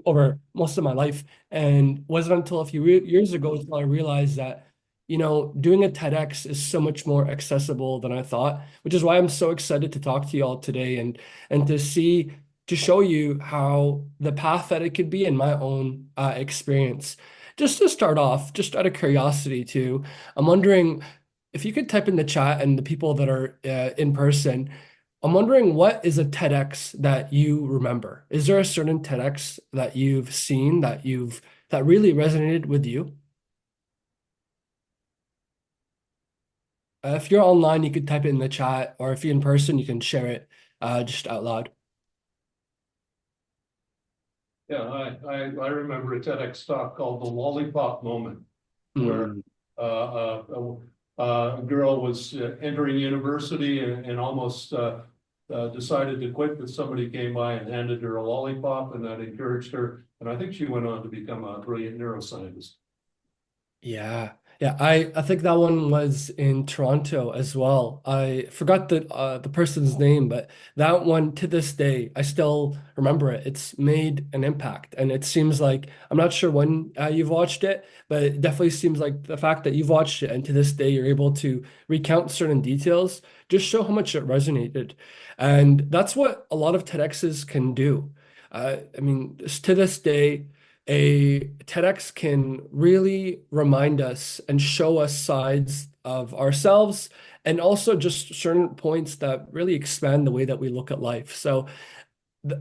over most of my life. And wasn't until a few years ago until I realized that, doing a TEDx is so much more accessible than I thought, which is why I'm so excited to talk to you all today and to show you how the path that it could be in my own experience. Just to start off, just out of curiosity too, I'm wondering if you could type in the chat and the people that are in person. I'm wondering, what is a TEDx that you remember? Is there a certain TEDx that you've seen that really resonated with you? If you're online, you could type it in the chat, or if you're in person, you can share it just out loud. Yeah, I remember a TEDx talk called The Lollipop Moment, where Mm, a girl was entering university and almost decided to quit, but somebody came by and handed her a lollipop, and that encouraged her. And I think she went on to become a brilliant neuroscientist. yeah. Yeah, I think that one was in Toronto as well. I forgot the person's name, but that one to this day, I still remember it. It's made an impact, and it seems like I'm not sure when you've watched it, but it definitely seems like the fact that you've watched it and to this day you're able to recount certain details just show how much it resonated, and that's what a lot of TEDx's can do. I mean, to this day a TEDx can really remind us and show us sides of ourselves and also just certain points that really expand the way that we look at life. So the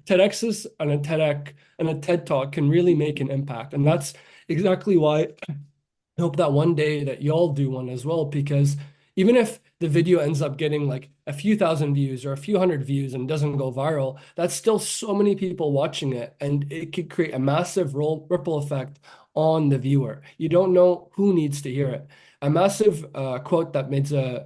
TEDx's and a TEDx and a TED Talk can really make an impact. And that's exactly why I hope that one day that y'all do one as well, because even if the video ends up getting like a few thousand views or a few hundred views and doesn't go viral, that's still so many people watching it, and it could create a massive ripple effect on the viewer. You don't know who needs to hear it. A massive quote that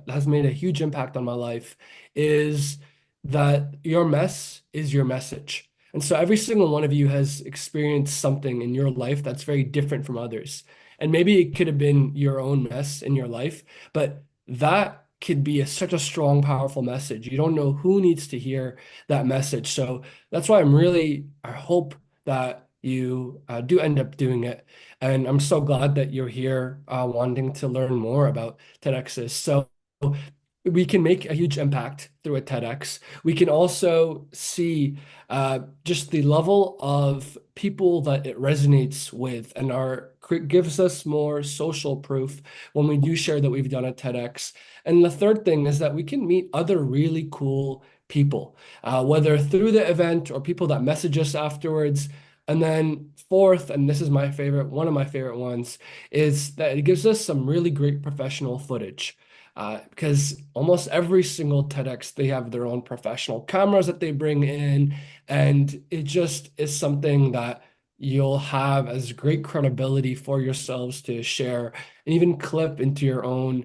has made a huge impact on my life is that your mess is your message. And so every single one of you has experienced something in your life that's very different from others. And maybe it could have been your own mess in your life, but that could be such a strong, powerful message. You don't know who needs to hear that message. So that's why I hope that you do end up doing it. And I'm so glad that you're here wanting to learn more about TEDx's. So we can make a huge impact through a TEDx. We can also see just the level of people that it resonates with, and gives us more social proof when we do share that we've done a TEDx. And the third thing is that we can meet other really cool people, whether through the event or people that message us afterwards. And then fourth, and this is my favorite, one of my favorite ones, is that it gives us some really great professional footage. Because almost every single TEDx, they have their own professional cameras that they bring in, and it just is something that you'll have as great credibility for yourselves to share and even clip into your own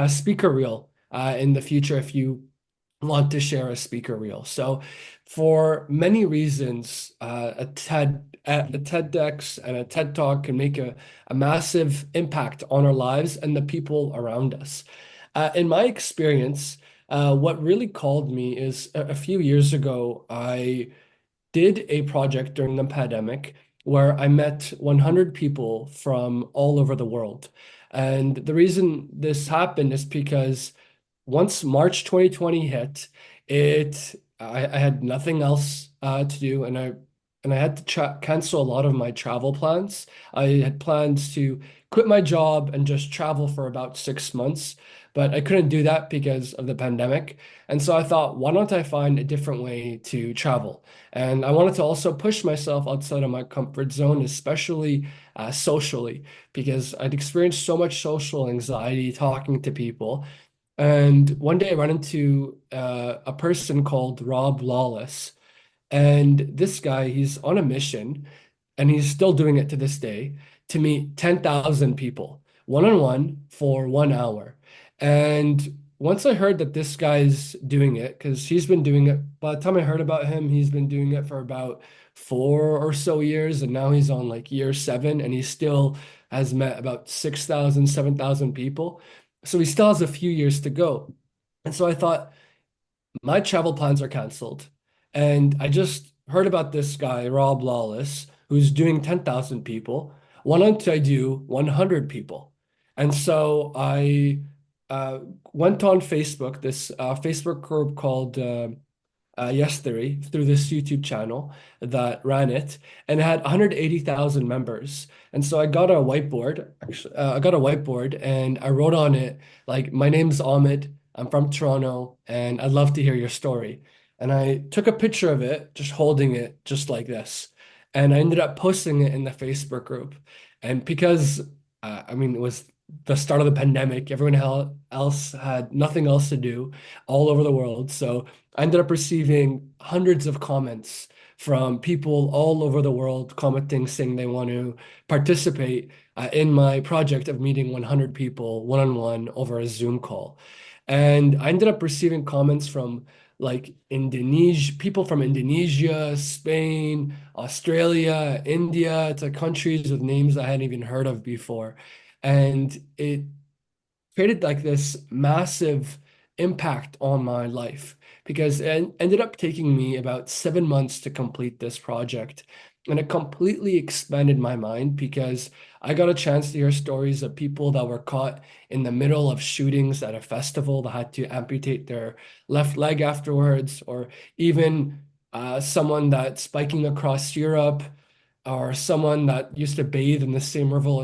speaker reel in the future if you want to share a speaker reel. So, for many reasons, a TEDx and a TED Talk can make a massive impact on our lives and the people around us. In my experience, what really called me is a few years ago, I did a project during the pandemic where I met 100 people from all over the world. And the reason this happened is because once March 2020 hit, I had nothing else to do, and I had to cancel a lot of my travel plans. I had plans to quit my job and just travel for about 6 months, but I couldn't do that because of the pandemic. And so I thought, why don't I find a different way to travel? And I wanted to also push myself outside of my comfort zone, especially socially, because I'd experienced so much social anxiety talking to people. And one day I ran into a person called Rob Lawless. And this guy, he's on a mission, and he's still doing it to this day, to meet 10,000 people one on one for 1 hour. And once I heard that this guy's doing it, because he's been doing it, by the time I heard about him, he's been doing it for about 4 or so years. And now he's on like year seven, and he still has met about 6,000, 7,000 people. So he still has a few years to go. And so I thought, my travel plans are canceled. And I just heard about this guy, Rob Lawless, who's doing 10,000 people. Why don't I do 100 people? And so I uh, went on Facebook, this Facebook group called Yes Theory, through this YouTube channel that ran it, and it had 180,000 members. And so I got a whiteboard, actually, I got a whiteboard and I wrote on it, like, my name's Ahmed, I'm from Toronto, and I'd love to hear your story. And I took a picture of it, just holding it just like this. And I ended up posting it in the Facebook group. And because, I mean, it was the start of the pandemic, everyone else had nothing else to do all over the world. So I ended up receiving hundreds of comments from people all over the world commenting, saying they want to participate in my project of meeting 100 people one-on-one over a Zoom call. And I ended up receiving comments from like Indonesia, people from Indonesia, Spain, Australia, India. It's like countries with names I hadn't even heard of before. And it created like this massive impact on my life because it ended up taking me about 7 months to complete this project. And it completely expanded my mind because I got a chance to hear stories of people that were caught in the middle of shootings at a festival that had to amputate their left leg afterwards, or even someone that's biking across Europe, or someone that used to bathe in the same river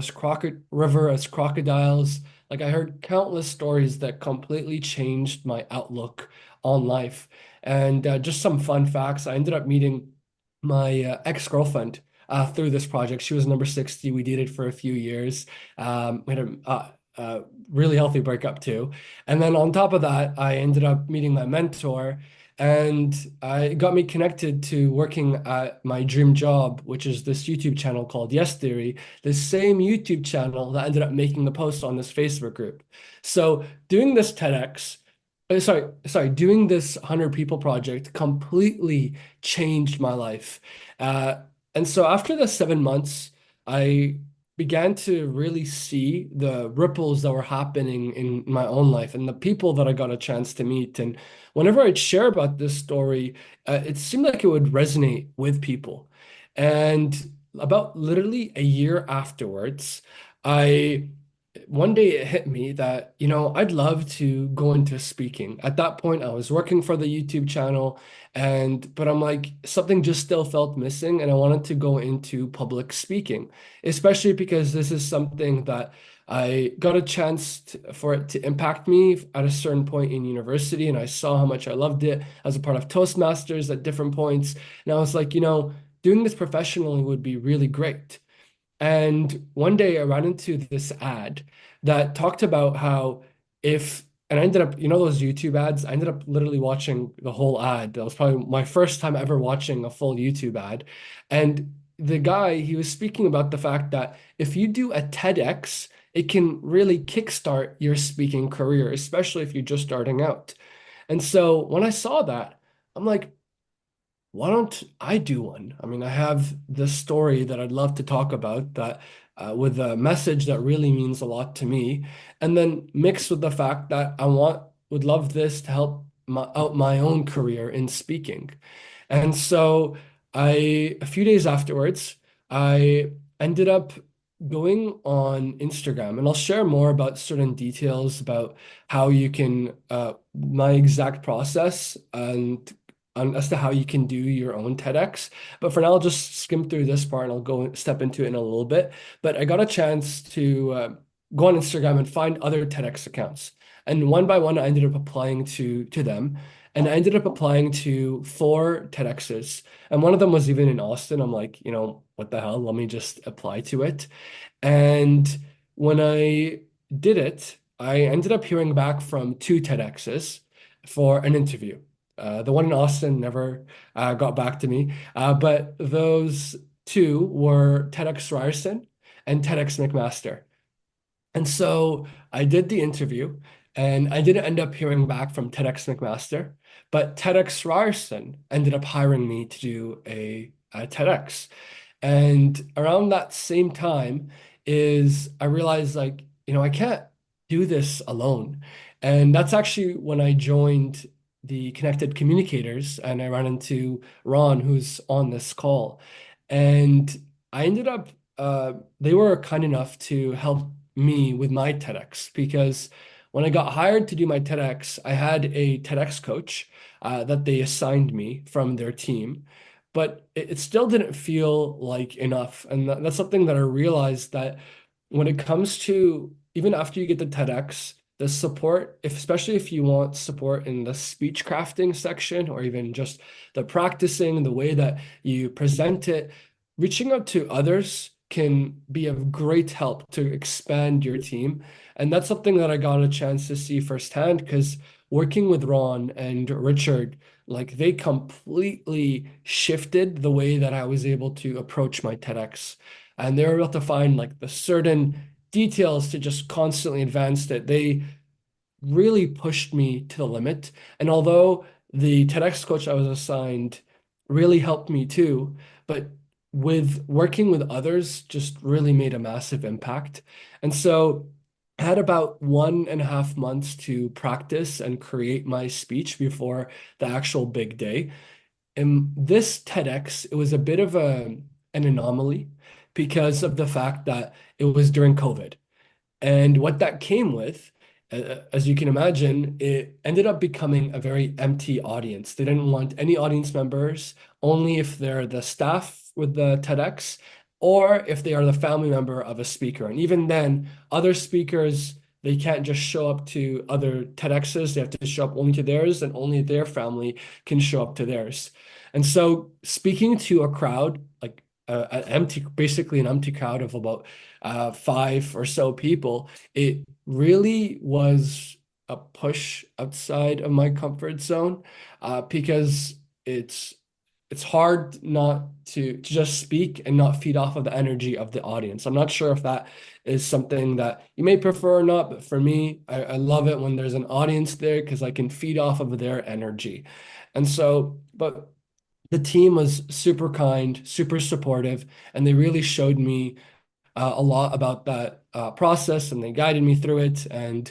as crocodiles. Like I heard countless stories that completely changed my outlook on life. And just some fun facts. I ended up meeting my ex-girlfriend through this project. She was number 60. We dated for a few years. We had a really healthy breakup too. And then on top of that, I ended up meeting my mentor, and it got me connected to working at my dream job, which is this YouTube channel called Yes Theory, the same YouTube channel that ended up making the post on this Facebook group. So doing this TEDx, doing this 100 people project completely changed my life. Uh, and so after the 7 months, I began to really see the ripples that were happening in my own life and the people that I got a chance to meet. And whenever I'd share about this story, it seemed like it would resonate with people. And about literally a year afterwards, I one day it hit me that, I'd love to go into speaking. At that point, I was working for the YouTube channel, but I'm like, something just still felt missing, and I wanted to go into public speaking, especially because this is something that I got a chance for it to impact me at a certain point in university, and I saw how much I loved it as a part of Toastmasters at different points. And I was like, doing this professionally would be really great. And one day I ran into this ad that talked about how and I ended up, those YouTube ads, I ended up literally watching the whole ad. That was probably my first time ever watching a full YouTube ad. And the guy, he was speaking about the fact that if you do a TEDx, it can really kickstart your speaking career, especially if you're just starting out. And so when I saw that, I'm like, why don't I do one? I mean, I have this story that I'd love to talk about that with a message that really means a lot to me, and then mixed with the fact that would love this to help out my own career in speaking. And so a few days afterwards, I ended up going on Instagram, and I'll share more about certain details about how you can, my exact process as to how you can do your own TEDx. But for now, I'll just skim through this part and I'll go step into it in a little bit. But I got a chance to go on Instagram and find other TEDx accounts. And one by one, I ended up applying to them. And I ended up applying to 4 TEDx's. And one of them was even in Austin. I'm like, what the hell? Let me just apply to it. And when I did it, I ended up hearing back from 2 TEDx's for an interview. The one in Austin never got back to me, but those two were TEDx Ryerson and TEDx McMaster. And so I did the interview, and I didn't end up hearing back from TEDx McMaster, but TEDx Ryerson ended up hiring me to do a TEDx. And around that same time is I realized, like, I can't do this alone. And that's actually when I joined the Connected Communicators, and I ran into Ron, who's on this call. And I ended up, they were kind enough to help me with my TEDx because when I got hired to do my TEDx, I had a TEDx coach that they assigned me from their team, but it still didn't feel like enough. And that's something that I realized that when it comes to even after you get the TEDx, the support, if especially if you want support in the speech crafting section or even just the practicing, the way that you present it, reaching out to others can be of great help to expand your team. And that's something that I got a chance to see firsthand because working with Ron and Richard, like they completely shifted the way that I was able to approach my TEDx. And they were able to find like the certain details to just constantly advance it. They really pushed me to the limit. And although the TEDx coach I was assigned really helped me too, but with working with others just really made a massive impact. And so I had about 1.5 months to practice and create my speech before the actual big day. And this TEDx, it was a bit of an anomaly because of the fact that it was during COVID. And what that came with, as you can imagine, it ended up becoming a very empty audience. They didn't want any audience members, only if they're the staff with the TEDx or if they are the family member of a speaker. And even then, other speakers, they can't just show up to other TEDx's. They have to show up only to theirs, and only their family can show up to theirs. And so, speaking to a crowd, like an empty, basically an empty crowd of about five or so people, it really was a push outside of my comfort zone because it's it's hard not to just speak and not feed off of the energy of the audience. I'm not sure if that is something that you may prefer or not, but for me, I love it when there's an audience there because I can feed off of their energy. And so, but the team was super kind, super supportive, and they really showed me a lot about that process and they guided me through it. And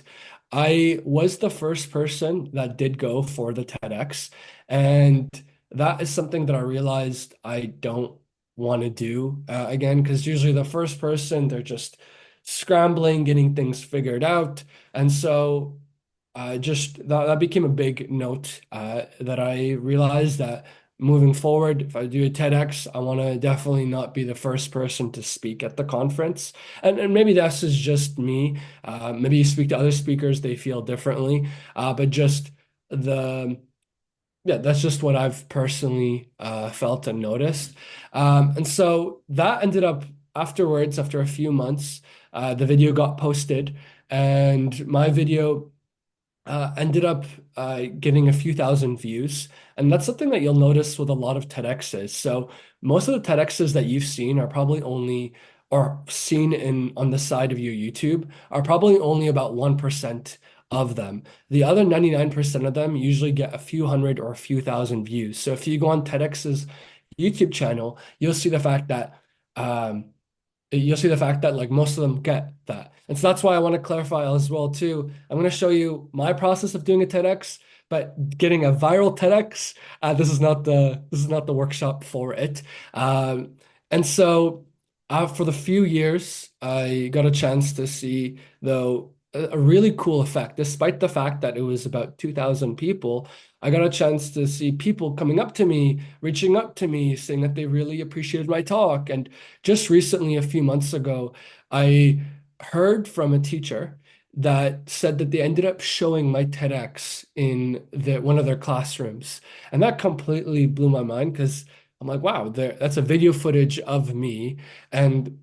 I was the first person that did go for the TEDx. And that is something that I realized I don't want to do again, because usually the first person, they're just scrambling, getting things figured out. And so just that became a big note that I realized that moving forward, if I do a TEDx, I want to definitely not be the first person to speak at the conference. And maybe that's is just me. Maybe you speak to other speakers, they feel differently. But just the yeah, that's just what I've personally felt and noticed. And so that ended up afterwards, after a few months, the video got posted, and my video ended up getting a few thousand views. And that's something that you'll notice with a lot of TEDx's. So most of the TEDx's that you've seen are probably only or seen in on the side of your YouTube are probably only about 1% of them. The other 99% of them usually get a few hundred or a few thousand views. So if you go on TEDx's YouTube channel, you'll see the fact that like most of them get that. And so that's why I want to clarify as well too. I'm going to show you my process of doing a TEDx, but getting a viral TEDx, this is not the workshop for it. And so for the few years, I got a chance to see though a really cool effect, despite the fact that it was about 2,000 people. I got a chance to see people coming up to me, reaching out to me, saying that they really appreciated my talk. And just recently, a few months ago, I heard from a teacher that said that they ended up showing my TEDx in one of their classrooms. And that completely blew my mind because I'm like, wow, that's a video footage of me. And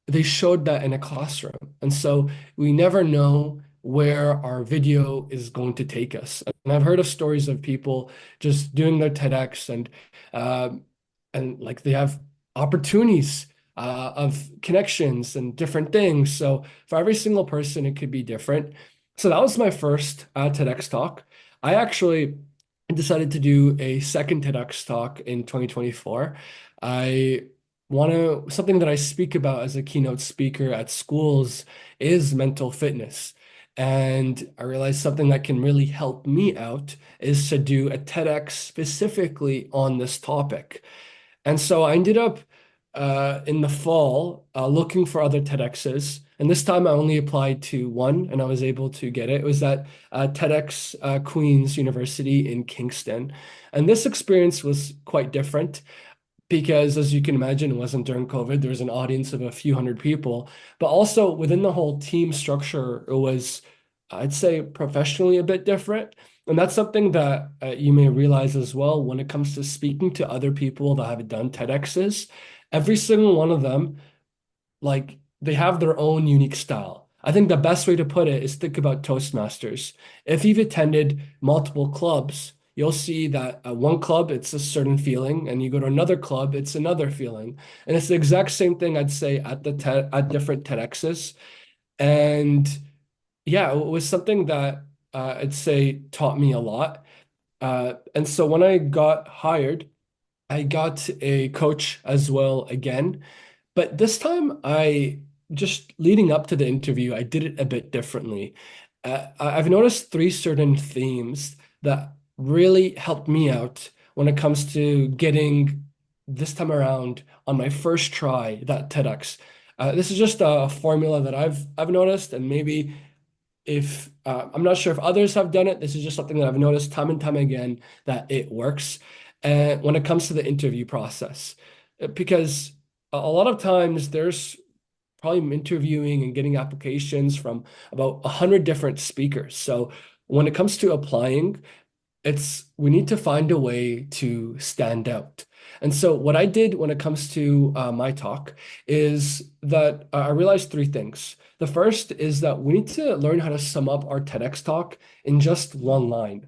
they showed that in a classroom. And so we never know where our video is going to take us. And I've heard of stories of people just doing their TEDx um, and like they have opportunities of connections and different things. So for every single person, it could be different. So that was my first TEDx talk. I actually decided to do a second TEDx talk in 2024. I something that I speak about as a keynote speaker at schools is mental fitness. And I realized something that can really help me out is to do a TEDx specifically on this topic. And so I ended up in the fall looking for other TEDx's. And this time I only applied to one and I was able to get it. It was at TEDx Queen's University in Kingston. And this experience was quite different because, as you can imagine, it wasn't during COVID. There was an audience of a few hundred people, but also within the whole team structure, it was, I'd say, professionally a bit different. And that's something that you may realize as well when it comes to speaking to other people that have done TEDx's. Every single one of them, like, they have their own unique style. I think the best way to put it is think about Toastmasters. If you've attended multiple clubs, you'll see that at one club it's a certain feeling, and you go to another club, it's another feeling. And it's the exact same thing I'd say at at different TEDx's. And yeah, it was something that I'd say taught me a lot. And so when I got hired, I got a coach as well again. But this time, I just leading up to the interview, I did it a bit differently. I've noticed three certain themes that really helped me out when it comes to getting this time around on my first try that TEDx. This is just a formula that I've noticed, and maybe if I'm not sure if others have done it, this is just something that I've noticed time and time again that it works. And when it comes to the interview process, because a lot of times there's probably interviewing and getting applications from about 100 different speakers. So when it comes to applying, it's we need to find a way to stand out. And so what I did when it comes to my talk is that I realized three things. The first is that we need to learn how to sum up our TEDx talk in just one line.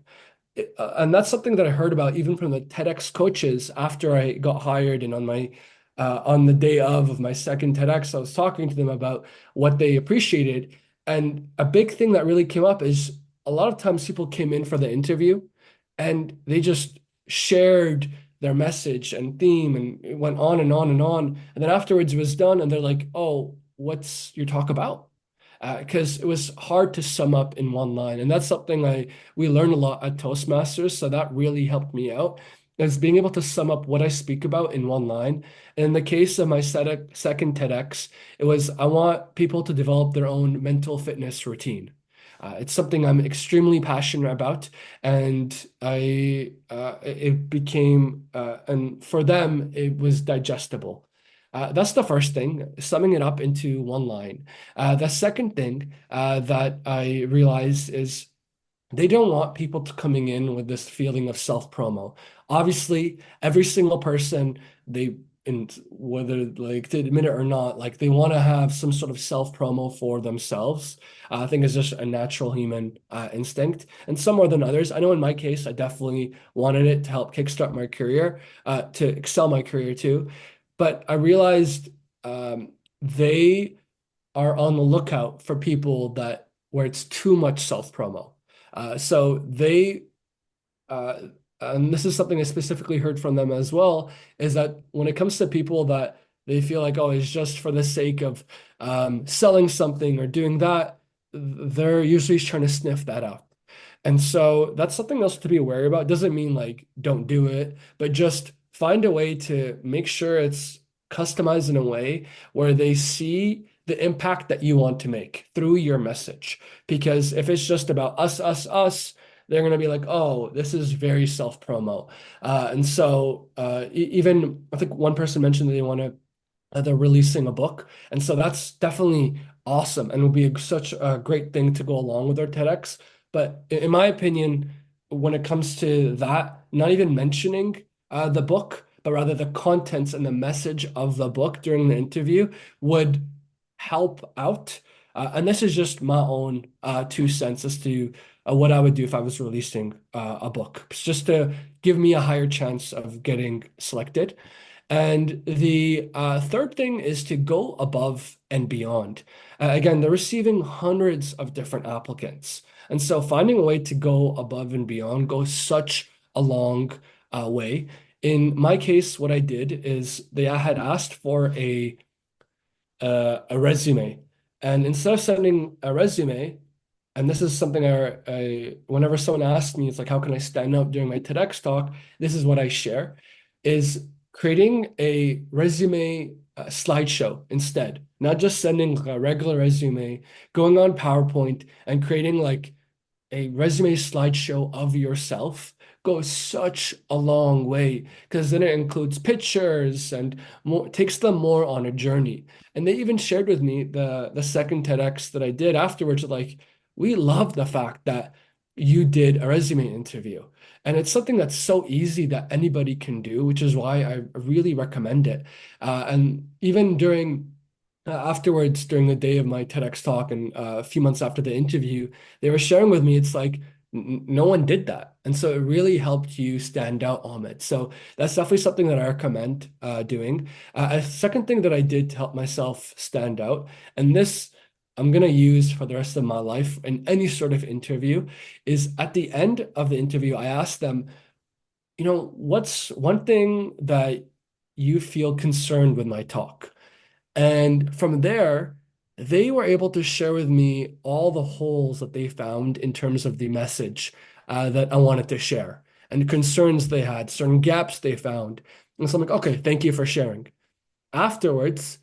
And that's something that I heard about even from the TEDx coaches after I got hired and on the day of my second TEDx, I was talking to them about what they appreciated. And a big thing that really came up is a lot of times people came in for the interview and they just shared their message and theme and it went on and on and on. And then afterwards it was done and they're like, oh, what's your talk about? Because it was hard to sum up in one line. And that's something we learned a lot at Toastmasters. So that really helped me out is being able to sum up what I speak about in one line. And in the case of my second TEDx, it was I want people to develop their own mental fitness routine. It's something I'm extremely passionate about, and it became and for them it was digestible. That's the first thing, summing it up into one line. The second thing that I realized is they don't want people to coming in with this feeling of self-promo. Obviously, every single person, they and whether like to admit it or not, like they want to have some sort of self-promo for themselves. I think it's just a natural human instinct, and some more than others. I know in my case, I definitely wanted it to help kickstart my career, to excel my career too. But I realized they are on the lookout for people that where it's too much self-promo. So they, uh, and this is something I specifically heard from them as well, is that when it comes to people that they feel like, oh, it's just for the sake of selling something or doing that, they're usually trying to sniff that out. And so that's something else to be wary about. Doesn't mean like don't do it, but just find a way to make sure it's customized in a way where they see the impact that you want to make through your message. Because if it's just about us, they're going to be like, oh, this is very self-promo. And so even I think one person mentioned that they want to they're releasing a book. And so that's definitely awesome and will be such a great thing to go along with our TEDx. But in my opinion, when it comes to that, not even mentioning the book, but rather the contents and the message of the book during the interview would help out. And this is just my own 2 cents as to what I would do if I was releasing a book, it's just to give me a higher chance of getting selected. And the third thing is to go above and beyond. Again, they're receiving hundreds of different applicants. And so finding a way to go above and beyond goes such a long way. In my case, what I did is they had asked for a resume. And instead of sending a resume, and this is something whenever someone asks me, it's like, how can I stand out during my TEDx talk? This is what I share, is creating a resume slideshow instead, not just sending like a regular resume, going on PowerPoint and creating like a resume slideshow of yourself goes such a long way because then it includes pictures and more, takes them more on a journey. And they even shared with me the second TEDx that I did afterwards, like, we love the fact that you did a resume interview. And it's something that's so easy that anybody can do, which is why I really recommend it. And even afterwards, during the day of my TEDx talk and a few months after the interview, they were sharing with me, it's like no one did that. And so it really helped you stand out, Ahmed. So that's definitely something that I recommend doing. A second thing that I did to help myself stand out, and this I'm going to use for the rest of my life in any sort of interview, is at the end of the interview, I asked them, what's one thing that you feel concerned with my talk? And from there, they were able to share with me all the holes that they found in terms of the message that I wanted to share and concerns they had, certain gaps they found. And so I'm like, okay, thank you for sharing. Afterwards,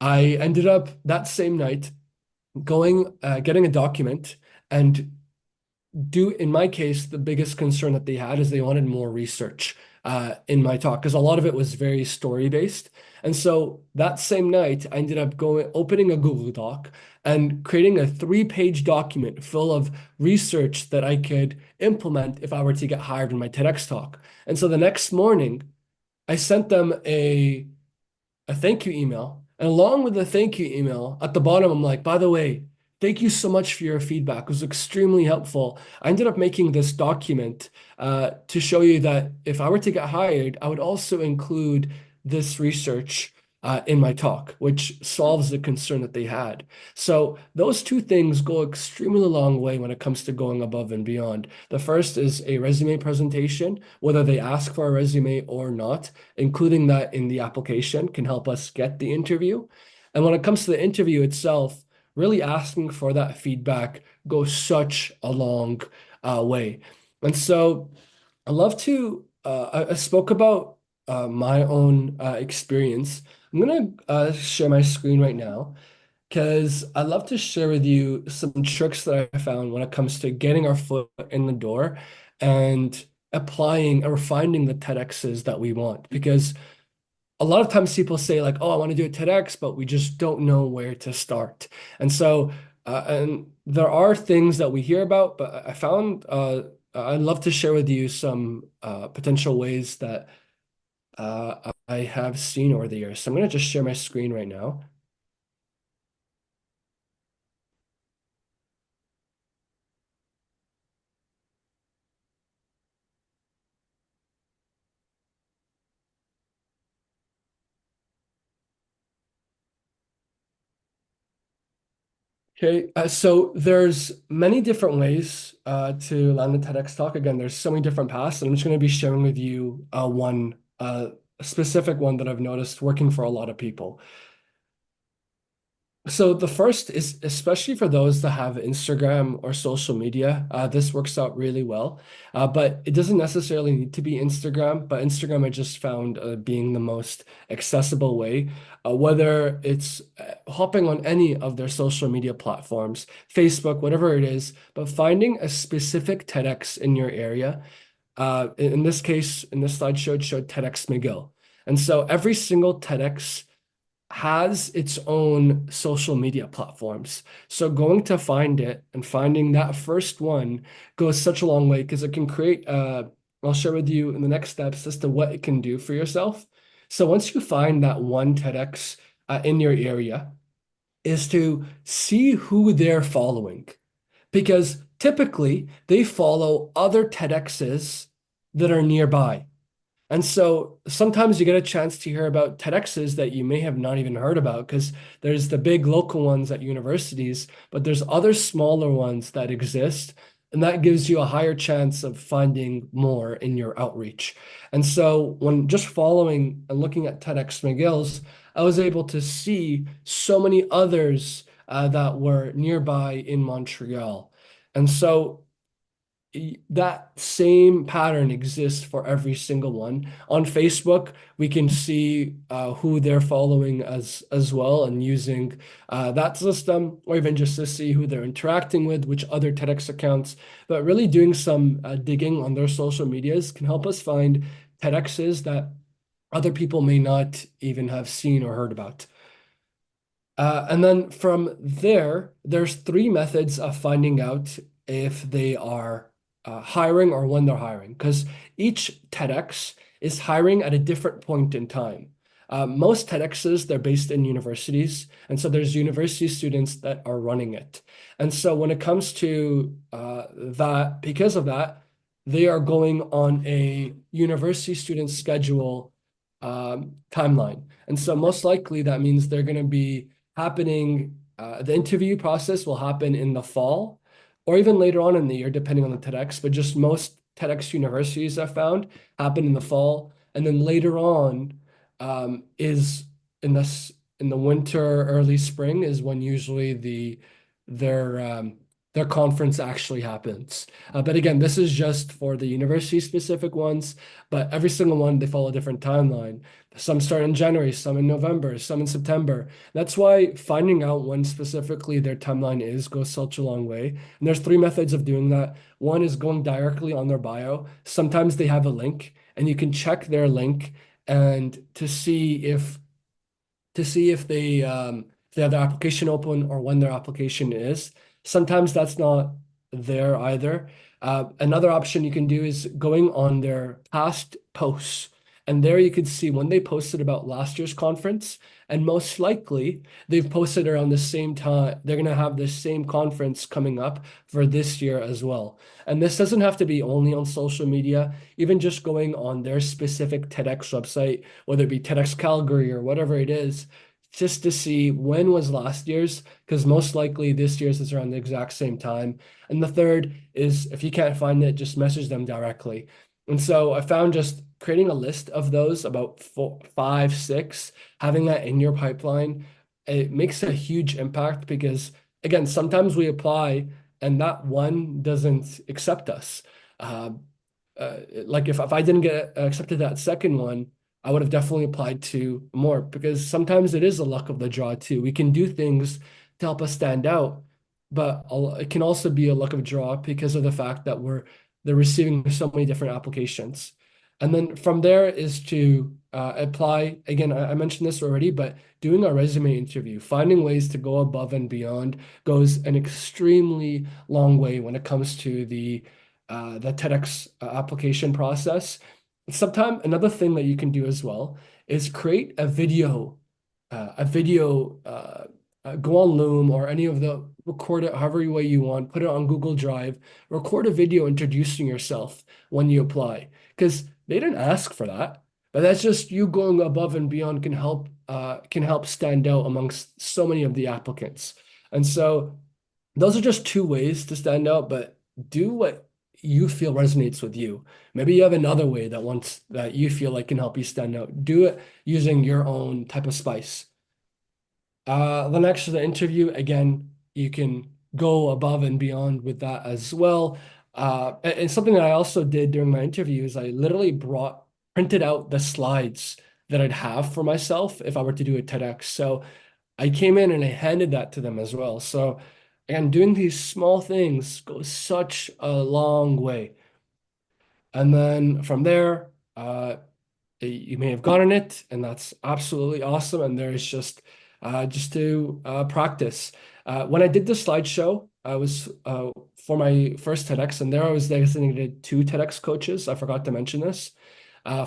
I ended up that same night getting a document and in my case, the biggest concern that they had is they wanted more research in my talk because a lot of it was very story based. And so that same night, I ended up opening a Google Doc and creating a 3-page document full of research that I could implement if I were to get hired in my TEDx talk. And so the next morning, I sent them a thank you email. And along with the thank you email, at the bottom, I'm like, by the way, thank you so much for your feedback. It was extremely helpful. I ended up making this document to show you that if I were to get hired, I would also include this research in my talk, which solves the concern that they had. So those two things go extremely long way when it comes to going above and beyond. The first is a resume presentation, whether they ask for a resume or not, including that in the application can help us get the interview. And when it comes to the interview itself, really asking for that feedback goes such a long way. And so I love to, I spoke about my own experience. I'm going to share my screen right now because I'd love to share with you some tricks that I found when it comes to getting our foot in the door and applying or finding the TEDx's that we want. Because a lot of times people say like, "Oh, I want to do a TEDx," but we just don't know where to start. And so, and there are things that we hear about, but I found I'd love to share with you some potential ways that I have seen over the years. So I'm going to just share my screen right now. Okay, so there's many different ways to land a TEDx talk. Again, there's so many different paths, and I'm just going to be sharing with you one a specific one that I've noticed working for a lot of people. So the first is especially for those that have Instagram or social media, this works out really well. But it doesn't necessarily need to be Instagram, but Instagram I just found being the most accessible way, whether it's hopping on any of their social media platforms, Facebook, whatever it is, but finding a specific TEDx in your area. In this case, in this slideshow, it showed TEDx McGill. And so every single TEDx has its own social media platforms. So going to find it and finding that first one goes such a long way because it can create, I'll share with you in the next steps as to what it can do for yourself. So once you find that one TEDx in your area, is to see who they're following. Because typically they follow other TEDx's that are nearby. And so sometimes you get a chance to hear about TEDx's that you may have not even heard about because there's the big local ones at universities, but there's other smaller ones that exist. And that gives you a higher chance of finding more in your outreach. And so when just following and looking at TEDx McGill's, I was able to see so many others that were nearby in Montreal. And so that same pattern exists for every single one. On Facebook, we can see who they're following as well and using that system, or even just to see who they're interacting with, which other TEDx accounts. But really doing some digging on their social medias can help us find TEDx's that other people may not even have seen or heard about. And then from there, there's three methods of finding out if they are hiring or when they're hiring, because each TEDx is hiring at a different point in time. Most TEDx's, they're based in universities, and so there's university students that are running it. And so when it comes to that, because of that, they are going on a university student schedule timeline. And so most likely that means they're going to be happening, the interview process will happen in the fall or even later on in the year, depending on the TEDx, but just most TEDx universities I've found happen in the fall. And then later on is in in the winter, early spring is when usually their their conference actually happens. But again, this is just for the university specific ones, but every single one they follow a different timeline. Some start in January, some in November, some in September. That's why finding out when specifically their timeline is goes such a long way. And there's three methods of doing that. One is going directly on their bio. Sometimes they have a link, and you can check their link and to see if they have their application open or when their application is. Sometimes that's not there either. Another option you can do is going on their past posts. And there you could see when they posted about last year's conference, and most likely they've posted around the same time. They're going to have the same conference coming up for this year as well. And this doesn't have to be only on social media, even just going on their specific TEDx website, whether it be TEDx Calgary or whatever it is, just to see when was last year's, because most likely this year's is around the exact same time. And the third is if you can't find it, just message them directly. And so I found just creating a list of those, about four, five, six, having that in your pipeline, it makes a huge impact because, again, sometimes we apply and that one doesn't accept us. Uh, like if I didn't get accepted that second one, I would have definitely applied to more because sometimes it is a luck of the draw too. We can do things to help us stand out, but it can also be a luck of draw because of the fact that they're receiving so many different applications. And then from there is to apply. Again, I mentioned this already, but doing a resume interview, finding ways to go above and beyond goes an extremely long way when it comes to the TEDx application process. Sometimes another thing that you can do as well is create go on Loom or any of the record it however way you want, put it on Google Drive, record a video introducing yourself when you apply. Because they didn't ask for that, but that's just you going above and beyond can help stand out amongst so many of the applicants. And so those are just two ways to stand out, but do what you feel resonates with you. Maybe you have another way that you feel like can help you stand out. Do it using your own type of spice. The next is the interview. Again, you can go above and beyond with that as well. And something that I also did during my interview is I literally printed out the slides that I'd have for myself if I were to do a TEDx. So I came in and I handed that to them as well. So again, doing these small things goes such a long way. And then from there, you may have gotten it, and that's absolutely awesome. And there's just to practice. When I did the slideshow, I was for my first TEDx, and there I was designated two TEDx coaches. I forgot to mention this.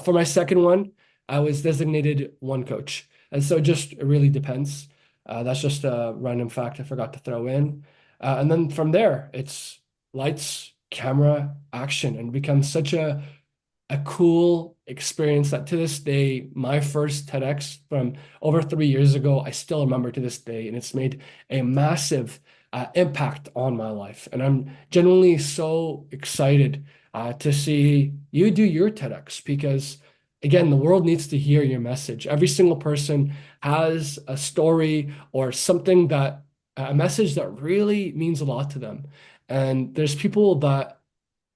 For my second one, I was designated one coach, and so just it really depends. That's just a random fact I forgot to throw in. And then from there, it's lights, camera, action, and becomes such a cool experience that to this day, my first TEDx from over 3 years ago, I still remember to this day, and it's made a massive impact on my life. And I'm genuinely so excited to see you do your TEDx because, again, the world needs to hear your message. Every single person has a story or something that a message that really means a lot to them. And there's people that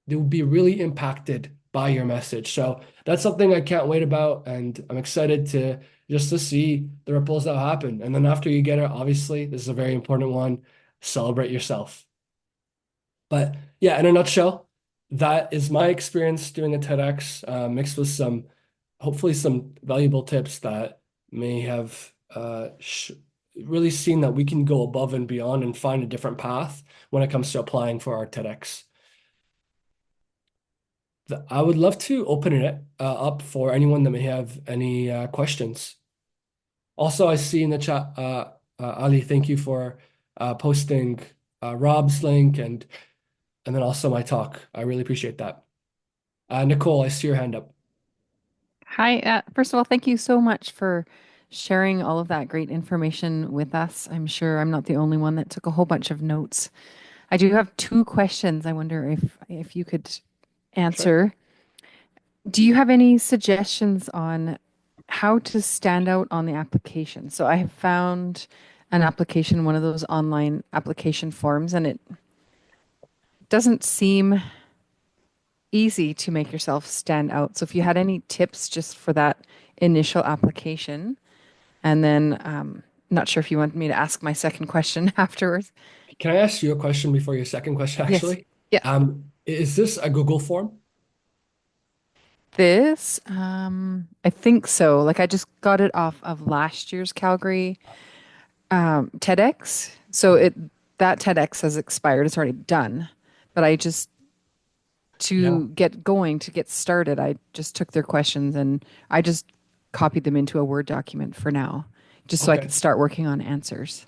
they will be really impacted by your message. So that's something I can't wait about, and I'm excited to just to see the ripples that happen. And then after you get it, obviously, this is a very important one, celebrate yourself. But yeah, in a nutshell, that is my experience doing a TEDx, mixed with some, hopefully, some valuable tips that may have sh really seen that we can go above and beyond and find a different path when it comes to applying for our TEDx. I would love to open it up for anyone that may have any questions. Also, I see in the chat, Ali, thank you for posting Rob's link and then also my talk. I really appreciate that. Nicole, I see your hand up. Hi. First of all, thank you so much for sharing all of that great information with us. I'm sure I'm not the only one that took a whole bunch of notes. I do have two questions I wonder if you could Sure. answer. Do you have any suggestions on how to stand out on the application? So I have found an application, one of those online application forms, and it doesn't seem easy to make yourself stand out. So if you had any tips just for that initial application, and then not sure if you want me to ask my second question afterwards. Can I ask you a question before your second question, Yes. actually? Yeah. Is this a Google form? This, I think so. Like I just got it off of last year's Calgary TEDx. So Uh, it that TEDx has expired. It's already done. But I just yeah. to get going, to get started, I just took their questions and I just copied them into a Word document for now, just so I Okay. could start working on answers.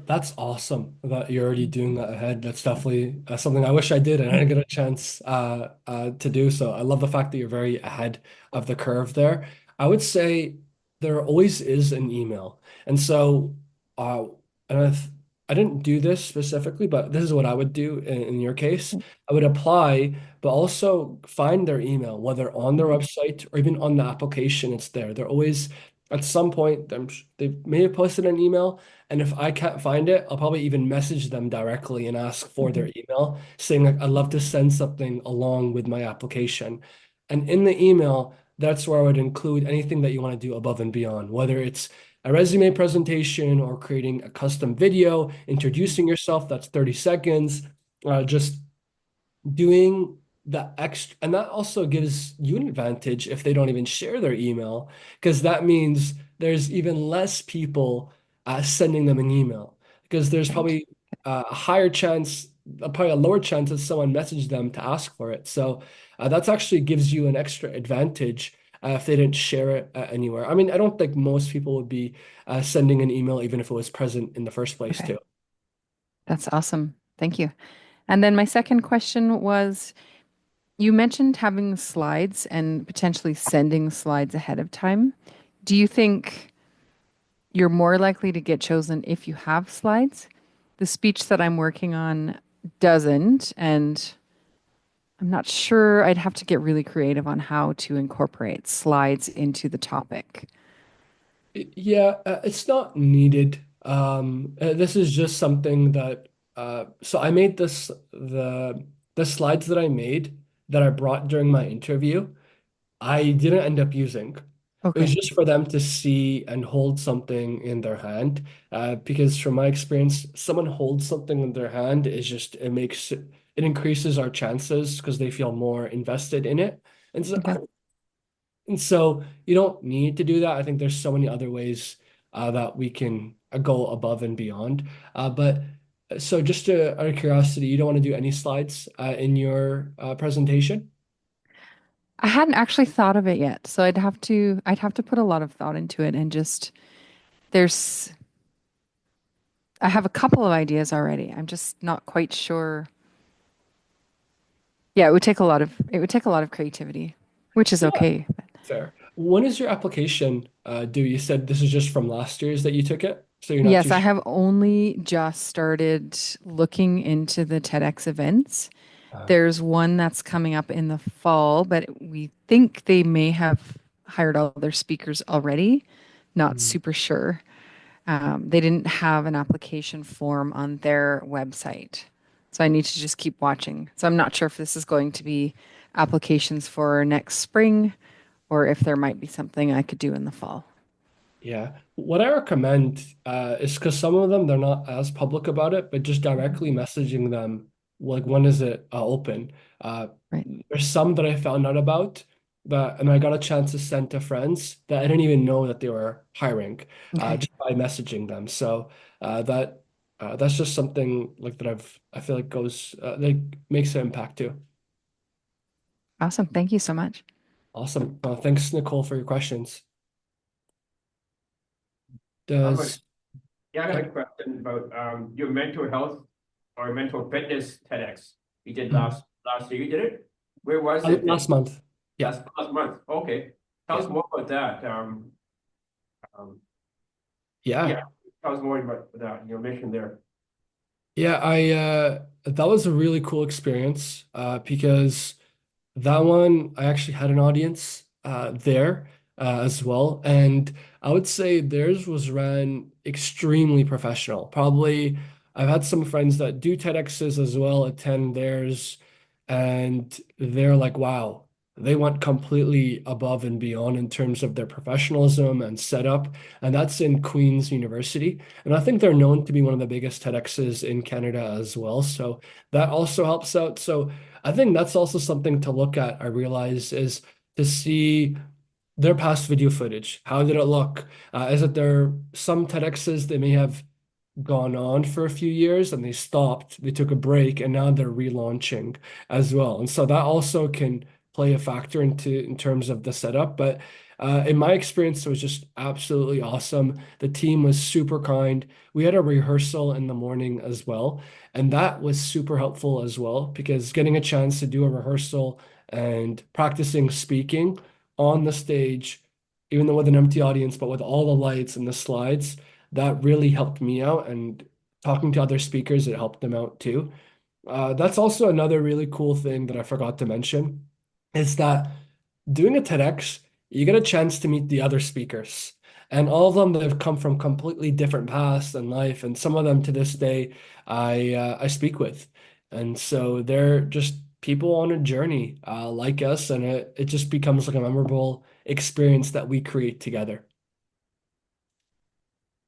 That's awesome that you're already doing that ahead. That's definitely something I wish I did and I didn't get a chance to do so. I love the fact that you're very ahead of the curve there. I would say there always is an email. And so, uh, and I didn't do this specifically, but this is what I would do in your case. I would apply, but also find their email, whether on their Mhm. website or even on the application, it's there. They're always, at some point, they may have posted an email. And if I can't find it, I'll probably even message them directly and ask for Mhm. their email, saying like, I'd love to send something along with my application. And in the email, that's where I would include anything that you want to do above and beyond, whether it's a resume presentation or creating a custom video, introducing yourself, that's 30 seconds, just doing the extra, and that also gives you an advantage if they don't even share their email, because that means there's even less people sending them an email, because there's Right. probably a higher chance, probably a lower chance that someone messaged them to ask for it. So that's actually gives you an extra advantage if they didn't share it anywhere. I mean, I don't think most people would be sending an email even if it was present in the first place Okay. too. That's awesome. Thank you. And then my second question was you mentioned having slides and potentially sending slides ahead of time. Do you think you're more likely to get chosen if you have slides? The speech that I'm working on doesn't, and I'm not sure. I'd have to get really creative on how to incorporate slides into the topic. Yeah, it's not needed. This is just something that so I made the slides that I made that I brought during my interview, I didn't end up using. It was Okay. just for them to see and hold something in their hand. Because from my experience, someone holds something in their hand is just it increases our chances because they feel more invested in it. And so Okay. and so you don't need to do that. I think there's so many other ways that we can go above and beyond. But so just out of curiosity, you don't want to do any slides in your presentation? I hadn't actually thought of it yet, so I'd have to put a lot of thought into it and just there's I have a couple of ideas already. I'm just not quite sure. Yeah, it would take a lot of creativity, which is Yeah, okay. fair. When is your application due? You said this is just from last year's that you took it, so you're not too Yes, I sure. have only just started looking into the TEDx events. Uh, There's one that's coming up in the fall, but we think they may have hired all their speakers already. Not mm, super sure. They didn't have an application form on their website. So I need to just keep watching. So I'm not sure if this is going to be applications for next spring or if there might be something I could do in the fall. Yeah. What I recommend is because some of them they're not as public about it, but just directly messaging them like when is it open? Uh, Right. there's some that I found out about that, and I got a chance to send to friends that I didn't even know that they were hiring Okay. just by messaging them. So that that's just something like that I feel like goes like makes an impact too. Awesome. Thank you so much. Awesome. Thanks, Nicole, for your questions. Ahmad, Does yeah, I got yeah. a question about your mental health or mental fitness TEDx you did Mhm. last year. You did it? Where was it? Last month? Yeah. Last month. Okay. Tell Yeah. us more about that. Um, yeah, Yeah. tell us more about that, your mission there. Yeah, I that was a really cool experience because that one I actually had an audience there as well, and I would say theirs was ran extremely professional. Probably I've had some friends that do TEDx's as well attend theirs, and they're like, wow, they went completely above and beyond in terms of their professionalism and setup, and that's in Queen's University. And I think they're known to be one of the biggest TEDx's in Canada as well. So that also helps out. So I think that's also something to look at, I realize, is to see their past video footage. How did it look? Is it there some TEDx's they may have gone on for a few years and they stopped, they took a break, and now they're relaunching as well. And so that also can play a factor in terms of the setup. But in my experience, it was just absolutely awesome. The team was super kind. We had a rehearsal in the morning as well, and that was super helpful as well because getting a chance to do a rehearsal and practicing speaking on the stage, even though with an empty audience, but with all the lights and the slides that really helped me out. And talking to other speakers, it helped them out too. That's also another really cool thing that I forgot to mention is that doing a TEDx, you get a chance to meet the other speakers. And all of them, they've come from completely different paths in life. And some of them to this day, I speak with. And so they're just people on a journey like us. And it just becomes like a memorable experience that we create together.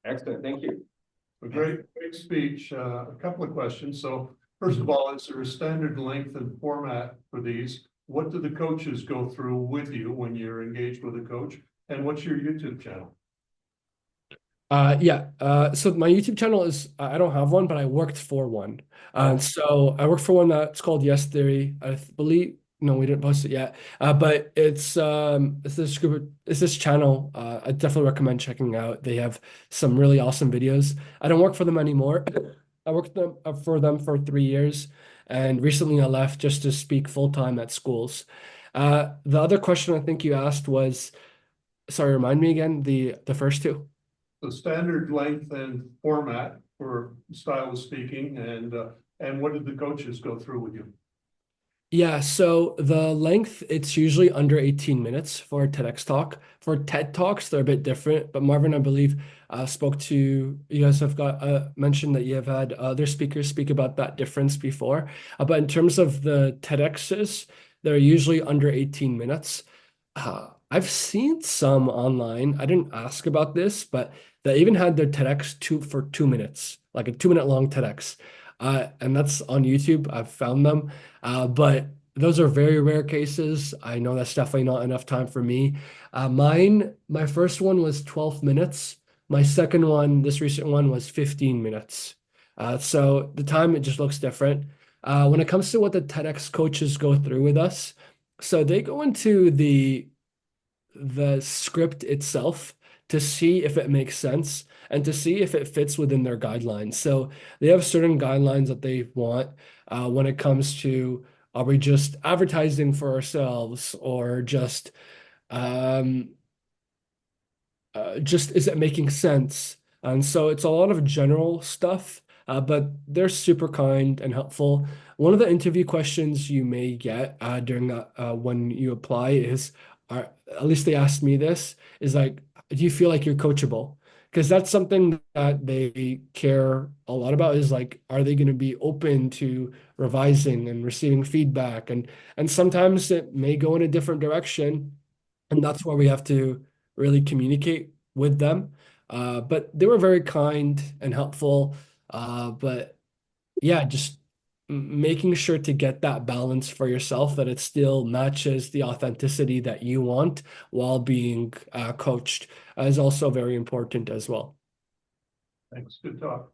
Excellent. Thank you. A Yeah. great speech. A couple of questions. So first of all, is there a standard length and format for these? What do the coaches go through with you when you're engaged with a coach? And what's your YouTube channel? Yeah. So my YouTube channel is I don't have one, but I worked for one. Oh, So I worked for one that's called Yes Theory. Believe no, we didn't post it yet. But it's this group it's this channel. I definitely recommend checking out. They have some really awesome videos. I don't work for them anymore. I worked for them for 3 years, and recently I left just to speak full time at schools. The other question I think you asked was, sorry, remind me again, the first two. the standard length and format for style of speaking and what did the coaches go through with you? Yeah, so the length, it's usually under 18 minutes for a TEDx talk. For TED Talks, they're a bit different, but Marvin, I believe, spoke to you guys have got mentioned that you have had other speakers speak about that difference before. But in terms of the TEDx's, they're usually under 18 minutes. I've seen some online. I didn't ask about this, but they even had their TEDx for 2 minutes, like a 2 minute long TEDx. And that's on YouTube. I've found them. But those are very rare cases. I know that's definitely not enough time for me. My first one was 12 minutes. My second one, this recent one, was 15 minutes. So the time, it just looks different. When it comes to what the TEDx coaches go through with us, so they go into the script itself to see if it makes sense and to see if it fits within their guidelines. So they have certain guidelines that they want when it comes to, are we just advertising for ourselves or um, just is it making sense? And so it's a lot of general stuff, but they're super kind and helpful. One of the interview questions you may get during that when you apply is, at least they asked me this, is like, do you feel like you're coachable? because that's something that they care a lot about is like, are they going to be open to revising and receiving feedback? And sometimes it may go in a different direction, and that's where we have to really communicate with them. But they were very kind and helpful. But yeah, just making sure to get that balance for yourself that it still matches the authenticity that you want while being coached is also very important as well. Thanks, good talk.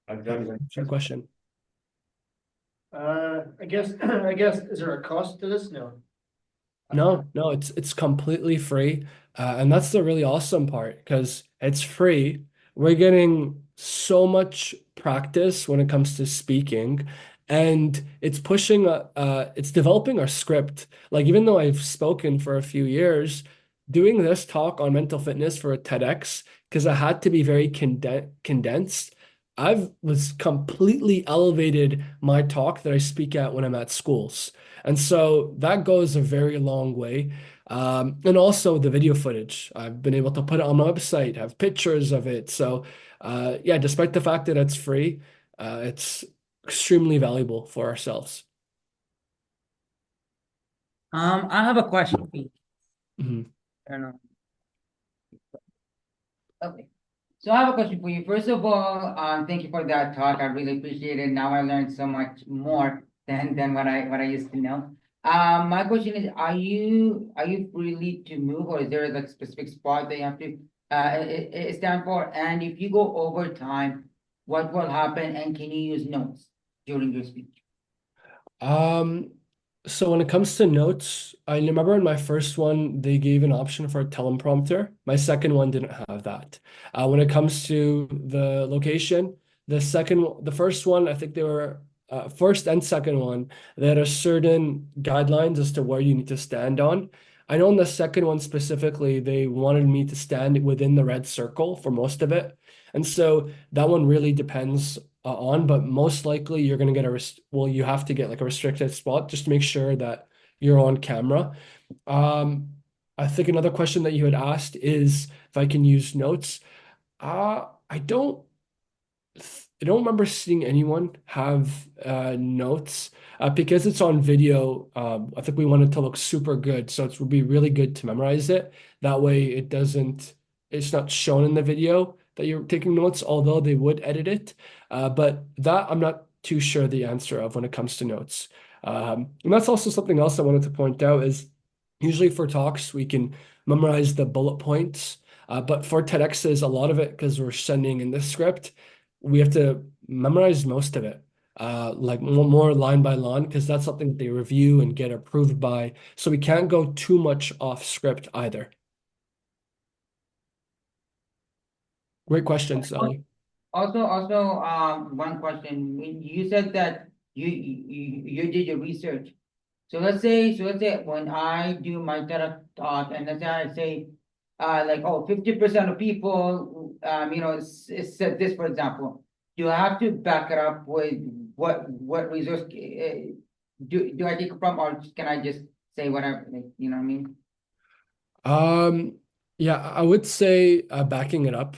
I've Yeah, done good question. I guess, I guess, is there a cost to this? No. No, no, it's completely free. And that's the really awesome part because it's free. We're getting so much practice when it comes to speaking, and it's pushing it's developing our script. Like even though I've spoken for a few years, doing this talk on mental fitness for a TEDx, because I had to be very condensed, I've was completely elevated my talk that I speak at when I'm at schools. And so that goes a very long way. And also the video footage. I've been able to put it on my website, have pictures of it. So yeah, despite the fact that it's free, it's extremely valuable for ourselves. I have a question for you. Mhm. I don't know. Okay. So I have a question for you. First of all, thank you for that talk. I really appreciate it. Now I learned so much more than what I used to know. My question is, are you free to move, or is there like specific spot that you have to stand for? And if you go over time, what will happen? And can you use notes during your speech? Um, so when it comes to notes, I remember in my first one, they gave an option for a teleprompter. My second one didn't have that. When it comes to the location, the first one, I think they were first and second one, they had a certain guidelines as to where you need to stand on. I know in the second one specifically, they wanted me to stand within the red circle for most of it. And so that one really depends on, but most likely you're going to get well, you have to get like a restricted spot just to make sure that you're on camera. Um, I think another question that you had asked is if I can use notes. I I don't remember seeing anyone have notes because it's on video. I think we want it to look super good, so it would be really good to memorize it. That way, it's not shown in the video that you're taking notes, although they would edit it. But that I'm not too sure the answer of when it comes to notes. And that's also something else I wanted to point out is usually for talks we can memorize the bullet points, but for TEDx's, a lot of it because we're sending in the script we have to memorize most of it, like more line by line, because that's something they review and get approved by. So we can't go too much off script either. Great question, Sally. Also, one question. When you said that you did your research. So let's say when I do my TED talk, and let's say I say, like, oh, 50% of people, said this, for example. Do I have to back it up with what resource do I take it from, or can I just say whatever, like, you know what I mean? Um, yeah, I would say backing it up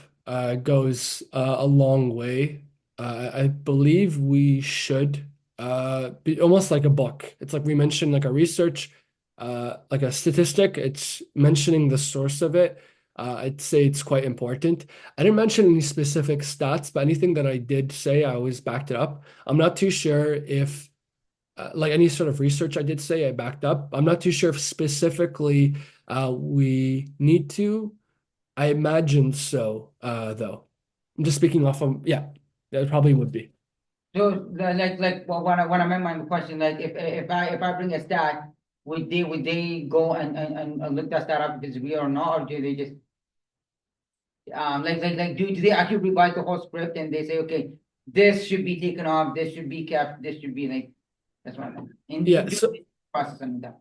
goes a long way. I believe we should be almost like a book. It's like we mentioned, like a research, like a statistic. It's mentioning the source of it. I'd say it's quite important. I didn't mention any specific stats, but anything that I did say, I always backed it up. I'm not too sure if like any sort of research I did say I backed up. I'm not too sure if specifically we need to. I imagine so, though. I'm just speaking off of, yeah, that probably would be. So like well, when I meant my question, like if I bring a stat, would they go and look that stat up if it's real or not, or do they just do they actually revise the whole script and they say, okay, this should be taken off, this should be kept, this should be like, that's what I meant. Yeah, In so the process and that.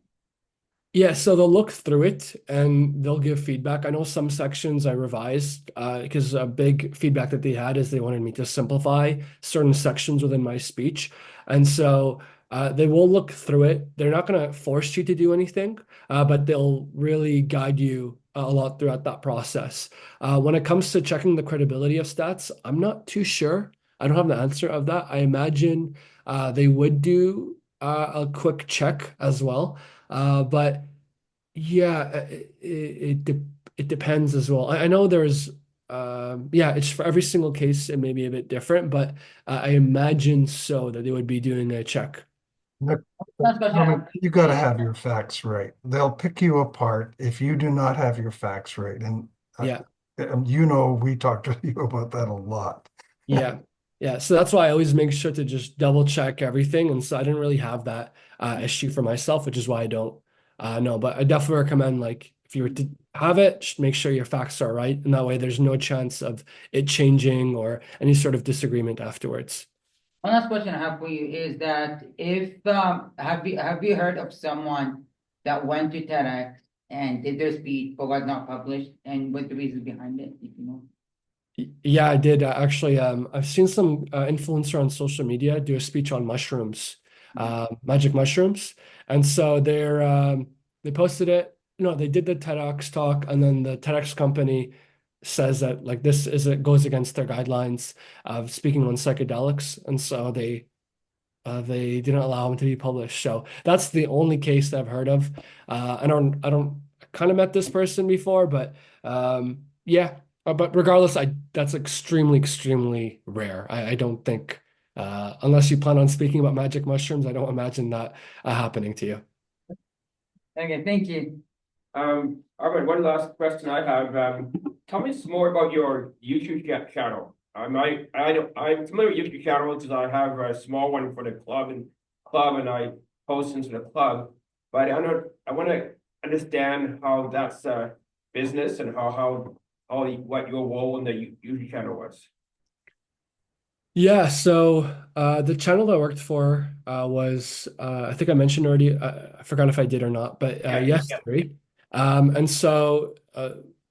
Yeah, so they'll look through it and they'll give feedback. I know some sections I revised because a big feedback that they had is they wanted me to simplify certain sections within my speech. And so they will look through it. They're not going to force you to do anything, but they'll really guide you a lot throughout that process. When it comes to checking the credibility of stats, I'm not too sure. I don't have the answer of that. I imagine they would do a quick check as well. But yeah, it depends as well. I know there's yeah, it's for every single case it may be a bit different, but I imagine so that they would be doing a check. Nick, Last question I have. you got to have your facts right. They'll pick you apart if you do not have your facts right. And Yeah. you know, we talked to you about that a lot. Yeah. Yeah. So that's why I always make sure to just double check everything. And so I didn't really have that issue for myself, which is why I don't know. But I definitely recommend, like, if you were to have it, just make sure your facts are right. And that way there's no chance of it changing or any sort of disagreement afterwards. One last question I have for you is that if have you heard of someone that went to TEDx and did their speech but was not published, and what the reasons behind it, if you know? Yeah, I did actually. I've seen some influencer on social media do a speech on mushrooms, magic mushrooms, and so they posted it. You know, they did the TEDx talk, and then the TEDx company says that, like, this is it goes against their guidelines of speaking on psychedelics, and so they didn't allow him to be published. So that's the only case that I've heard of. I kind of met this person before, but yeah. But regardless, I that's extremely, extremely rare. I don't think, unless you plan on speaking about magic mushrooms, I don't imagine that happening to you. Okay, thank you. Ahmad, one last question I have. Tell me some more about your YouTube channel. I'm familiar with YouTube channel because I have a small one for the club, and I post into the club. But I want to understand how that's a business and what your role in the YouTube channel was. Yeah, so the channel that I worked for was I think I mentioned already. I forgot if I did or not, but yes, Yeah. three. And so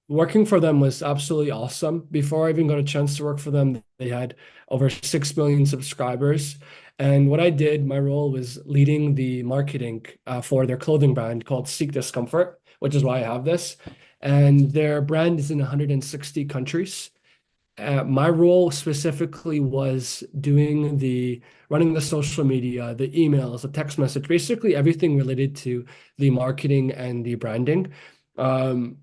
working for them was absolutely awesome. Before I even got a chance to work for them, they had over 6 million subscribers. And what I did, my role was leading the marketing for their clothing brand called Seek Discomfort, which is why I have this. And their brand is in 160 countries. My role specifically was running the social media, the emails, the text message, basically everything related to the marketing and the branding, um,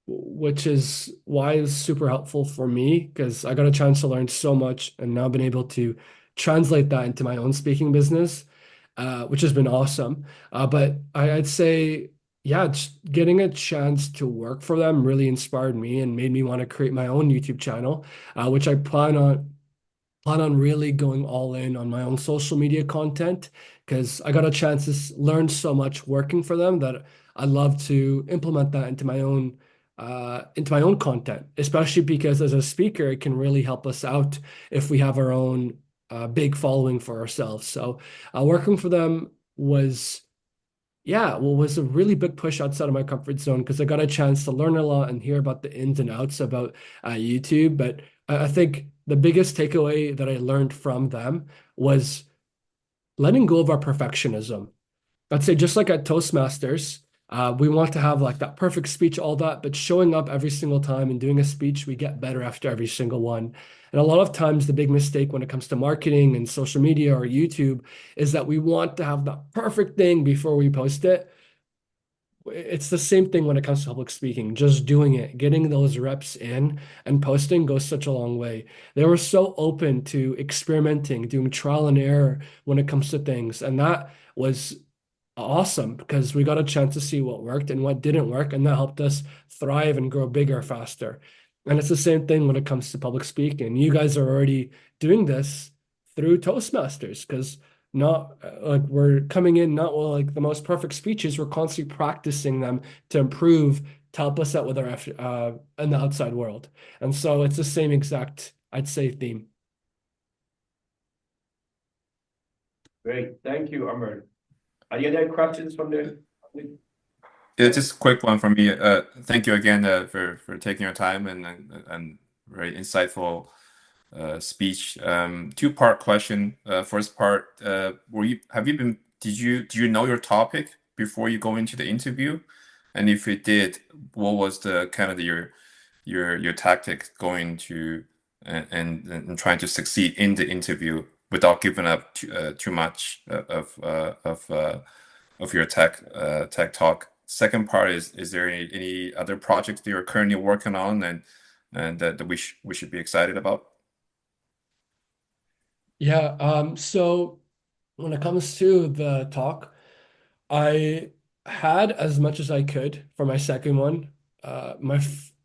which is why it's super helpful for me because I got a chance to learn so much and now been able to translate that into my own speaking business, which has been awesome. But I'd say, yeah, just getting a chance to work for them really inspired me and made me want to create my own YouTube channel, which I plan on really going all in on my own social media content because I got a chance to learn so much working for them that I love to implement that into my own content, especially because as a speaker, it can really help us out if we have our own big following for ourselves. So working for them was yeah, well, was a really big push outside of my comfort zone because I got a chance to learn a lot and hear about the ins and outs about YouTube. But I think the biggest takeaway that I learned from them was letting go of our perfectionism. I'd say just like at Toastmasters, we want to have like that perfect speech, all that, but showing up every single time and doing a speech, we get better after every single one. And a lot of times, the big mistake when it comes to marketing and social media or YouTube is that we want to have that perfect thing before we post it. It's the same thing when it comes to public speaking. Just doing it, getting those reps in and posting goes such a long way. They were so open to experimenting, doing trial and error when it comes to things. And that was awesome because we got a chance to see what worked and what didn't work, and that helped us thrive and grow bigger faster. And it's the same thing when it comes to public speaking. You guys are already doing this through Toastmasters because not like we're coming in not well, like the most perfect speeches. We're constantly practicing them to improve, to help us out with our in the outside world. And so it's the same exact, I'd say, theme. Great, thank you, Ahmad. Are there any questions from the? Yeah, just a quick one from me. Thank you again for taking your time and very insightful speech. Two-part question. First part, did you know your topic before you go into the interview? And if you did, what was the kind of your tactic going to and trying to succeed in the interview without giving up too much of your tech talk? Second part is there any other projects that you're currently working on and that we should be excited about? Yeah, so when it comes to the talk, I had as much as I could for my second one.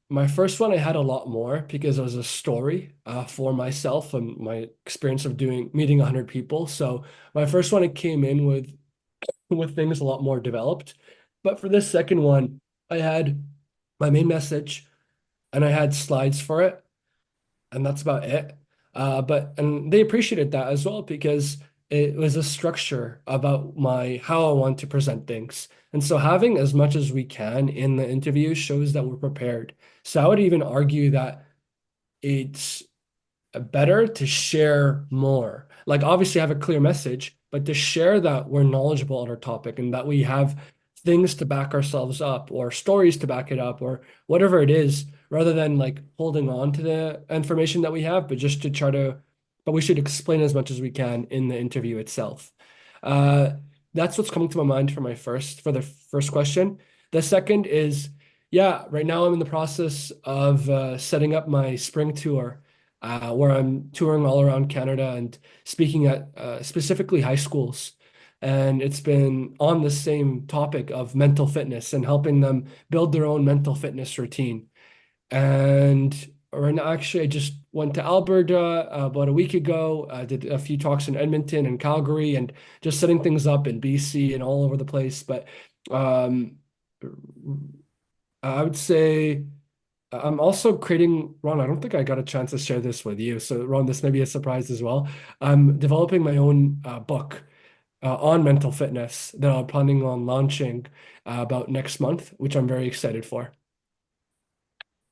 My first one I had a lot more because it was a story for myself and my experience of doing meeting 100 people. So my first one it came in with things a lot more developed. But for this second one, I had my main message and I had slides for it, and that's about it. And they appreciated that as well because it was a structure about my how I want to present things. And so having as much as we can in the interview shows that we're prepared. So I would even argue that it's better to share more. Like obviously have a clear message, but to share that we're knowledgeable on our topic and that we have things to back ourselves up or stories to back it up or whatever it is, rather than like holding on to the information that we have, but just to try to, but we should explain as much as we can in the interview itself. Uh, that's what's coming to my mind for the first question. The second is, yeah, right now I'm in the process of setting up my spring tour where I'm touring all around Canada and speaking at specifically high schools. And it's been on the same topic of mental fitness and helping them build their own mental fitness routine. And right now, actually, I just went to Alberta about a week ago. I did a few talks in Edmonton and Calgary and just setting things up in BC and all over the place. But um, I would say. I'm also creating, Ron, I don't think I got a chance to share this with you. So, Ron, this may be a surprise as well. I'm developing my own book on mental fitness that I'm planning on launching about next month, which I'm very excited for.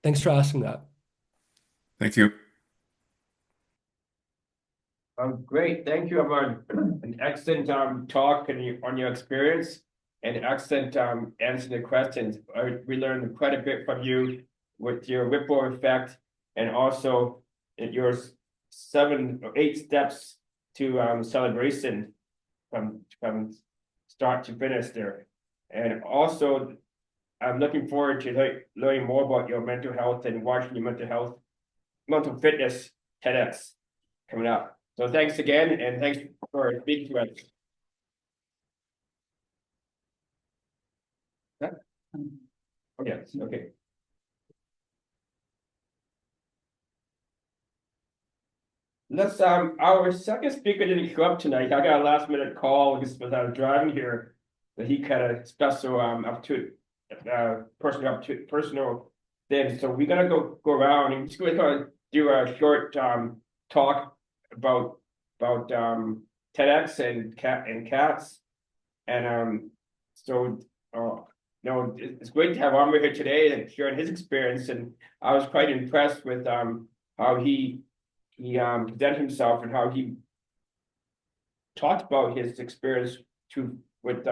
Thanks for asking that. Thank you. Great, thank you, Ahmad. An excellent talk on your experience and excellent answering the questions. We learned quite a bit from you with your ripple effect and also your 7 or 8 steps to celebration from start to finish there. And also, I'm looking forward to learning more about your mental health and watching your mental fitness TEDx coming up. So thanks again, and thanks for speaking to us. Oh, yes, okay. Let's our second speaker didn't show up tonight. I got a last minute call because I was driving here that he kind of special personal things. So we're gonna go around and just gonna do a short talk about TEDx and cats. And so no, it's great to have Ahmad here today and sharing his experience. And I was quite impressed with how he presented himself and how he talked about his experience with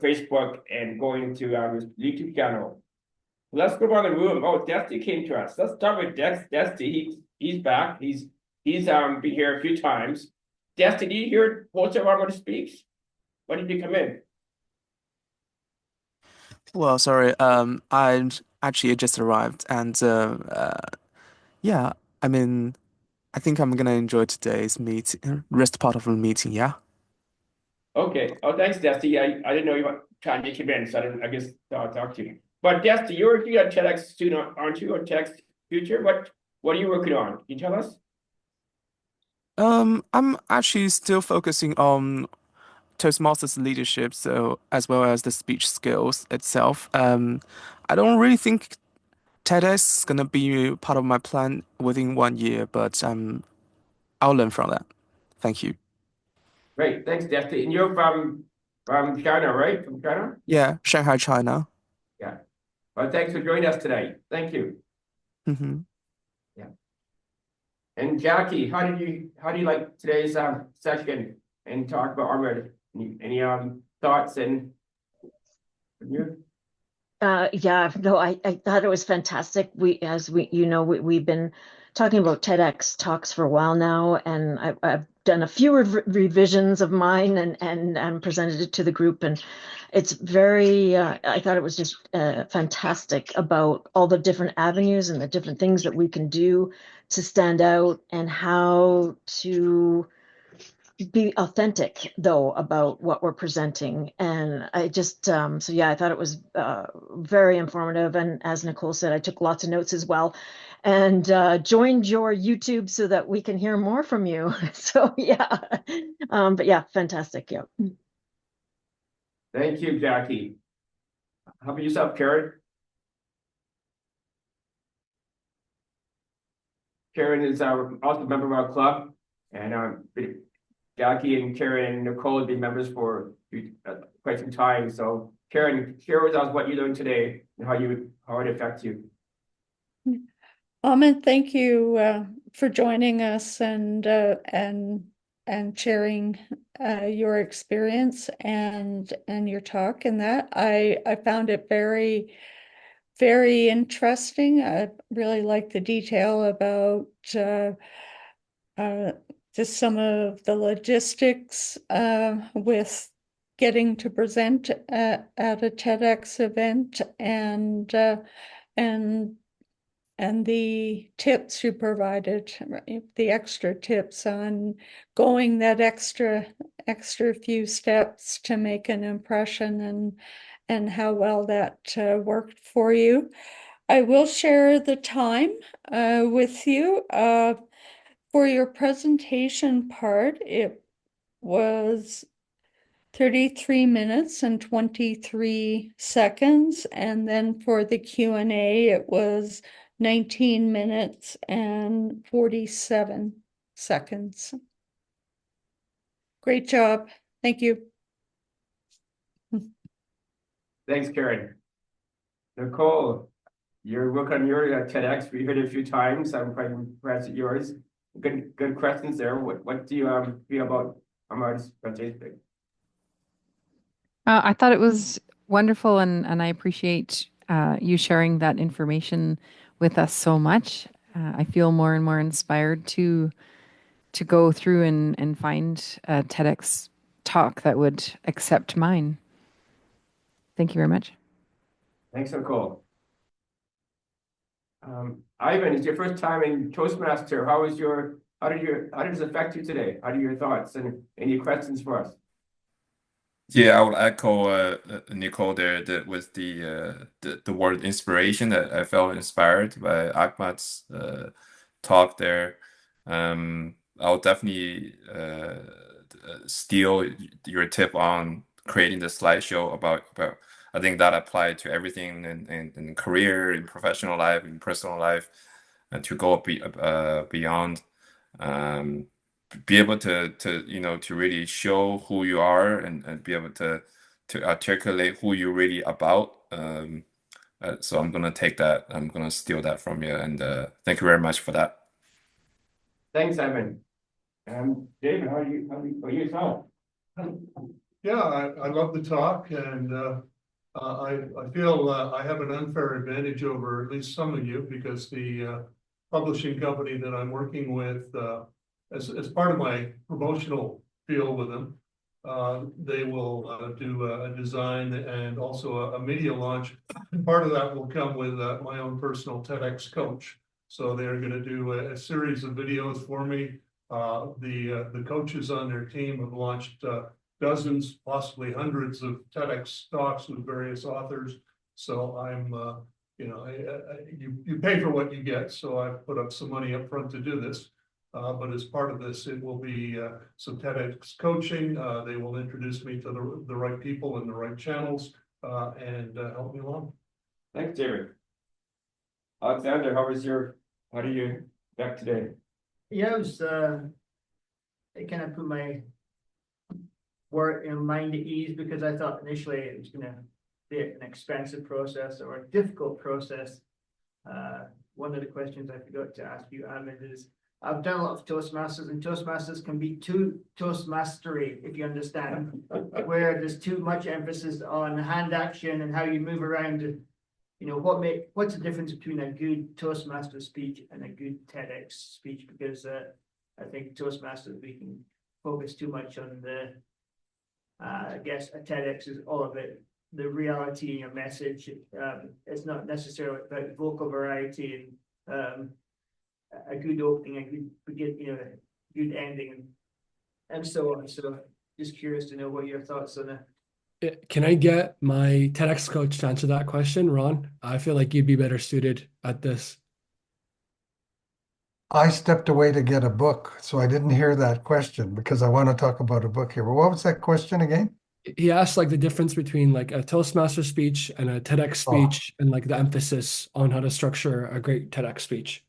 Facebook and going to his YouTube channel. Let's go around the room. Oh, Dusty came to us. Let's start with Dusty. He's back. He's been here a few times. Dusty, did you hear most of Ahmad speaks? When did you come in? Well, sorry, I actually just arrived, and yeah, I mean, I think I'm gonna enjoy today's meeting, rest part of the meeting, yeah. Okay. Oh, thanks, Dusty. I didn't know you were trying to come in, so I guess I'll talk to you. But Dusty, you're a TEDx student, aren't you? Or TEDx future? What are you working on? Can you tell us? I'm actually still focusing on Toastmasters leadership, so as well as the speech skills itself. I don't really think TEDx is gonna be part of my plan within 1 year, but I'll learn from that. Thank you. Great. Thanks, Dusty. And you're from China, right? From China? Yeah, Shanghai, China. Yeah. Well, thanks for joining us today. Thank you. Hmm. Yeah. And Jackie, how do you like today's session and talk about Ahmad? Any thoughts and from you? Yeah, no, I thought it was fantastic. We've been talking about TEDx talks for a while now, and I've done a few revisions of mine and presented it to the group, and it's very, I thought it was just fantastic about all the different avenues and the different things that we can do to stand out and how to be authentic though about what we're presenting. And I just so yeah, I thought it was very informative, and as Nicole said, I took lots of notes as well, and joined your YouTube so that we can hear more from you. So yeah, but yeah, fantastic. Yeah. Thank you, Jackie. How about yourself, Karen? Karen is also a member of our club, and Jackie and Karen and Nicole have been members for quite some time. So Karen, share with us what you learned today and how it affects you. Ahmad, thank you for joining us and sharing your experience and your talk. And that I found it very, very interesting. I really like the detail about just some of the logistics with getting to present at a TEDx event, and the tips you provided, the extra tips on going that extra few steps to make an impression, and how well that worked for you. I will share the time with you. For your presentation part, it was 33 minutes and 23 seconds. And then for the Q&A, it was 19 minutes and 47 seconds. Great job. Thank you. Thanks, Karen. Nicole, your work on your TEDx, we heard it a few times. I'm quite impressed at yours. Good questions there. What do you feel about Ahmad's presentation? I thought it was wonderful, and I appreciate you sharing that information with us so much. I feel more and more inspired to go through and find a TEDx talk that would accept mine. Thank you very much. Thanks, Nicole. Ivan, it's your first time in Toastmaster. How did this affect you today? How are your thoughts and any questions for us? Yeah, I would echo Nicole there with the word inspiration. That I felt inspired by Ahmad's talk there. I'll definitely steal your tip on creating the slideshow about. I think that applied to everything in career, in professional life, in personal life, and to go beyond. Be able to to really show who you are, and be able to articulate who you're really about. So I'm gonna take that. I'm gonna steal that from you, and thank you very much for that. Thanks, Ivan. David, how are you yourself? Yeah, I love the talk, and I feel I have an unfair advantage over at least some of you, because the publishing company that I'm working with, as part of my promotional deal with them, they will do a design and also a media launch. And part of that will come with my own personal TEDx coach. So they're going to do a series of videos for me. The coaches on their team have launched dozens, possibly hundreds of TEDx talks with various authors. So I'm, you pay for what you get. So I put up some money up front to do this. But as part of this, it will be some TEDx coaching. They will introduce me to the right people and the right channels, and help me along. Thanks, David. Alexander, how do you back today? Yeah, it was, it kind of put my work in mind at ease, because I thought initially it was going to be an expensive process or a difficult process. One of the questions I forgot to ask you, Ahmed, is I've done a lot of Toastmasters, and Toastmasters can be too Toastmastery, if you understand, where there's too much emphasis on hand action and how you move around what's the difference between a good Toastmaster speech and a good TEDx speech? Because I think Toastmasters, we can focus too much on I guess a TEDx is all of it, the reality in your message. It's not necessarily about vocal variety and a good opening, a good begin, a good ending, and so on. So just curious to know what your thoughts on it. Can I get my TEDx coach to answer that question, Ron? I feel like you'd be better suited at this. I stepped away to get a book, so I didn't hear that question because I want to talk about a book here. But what was that question again? He asked like the difference between like a Toastmaster speech and a TEDx Oh, speech and like the emphasis on how to structure a great TEDx speech.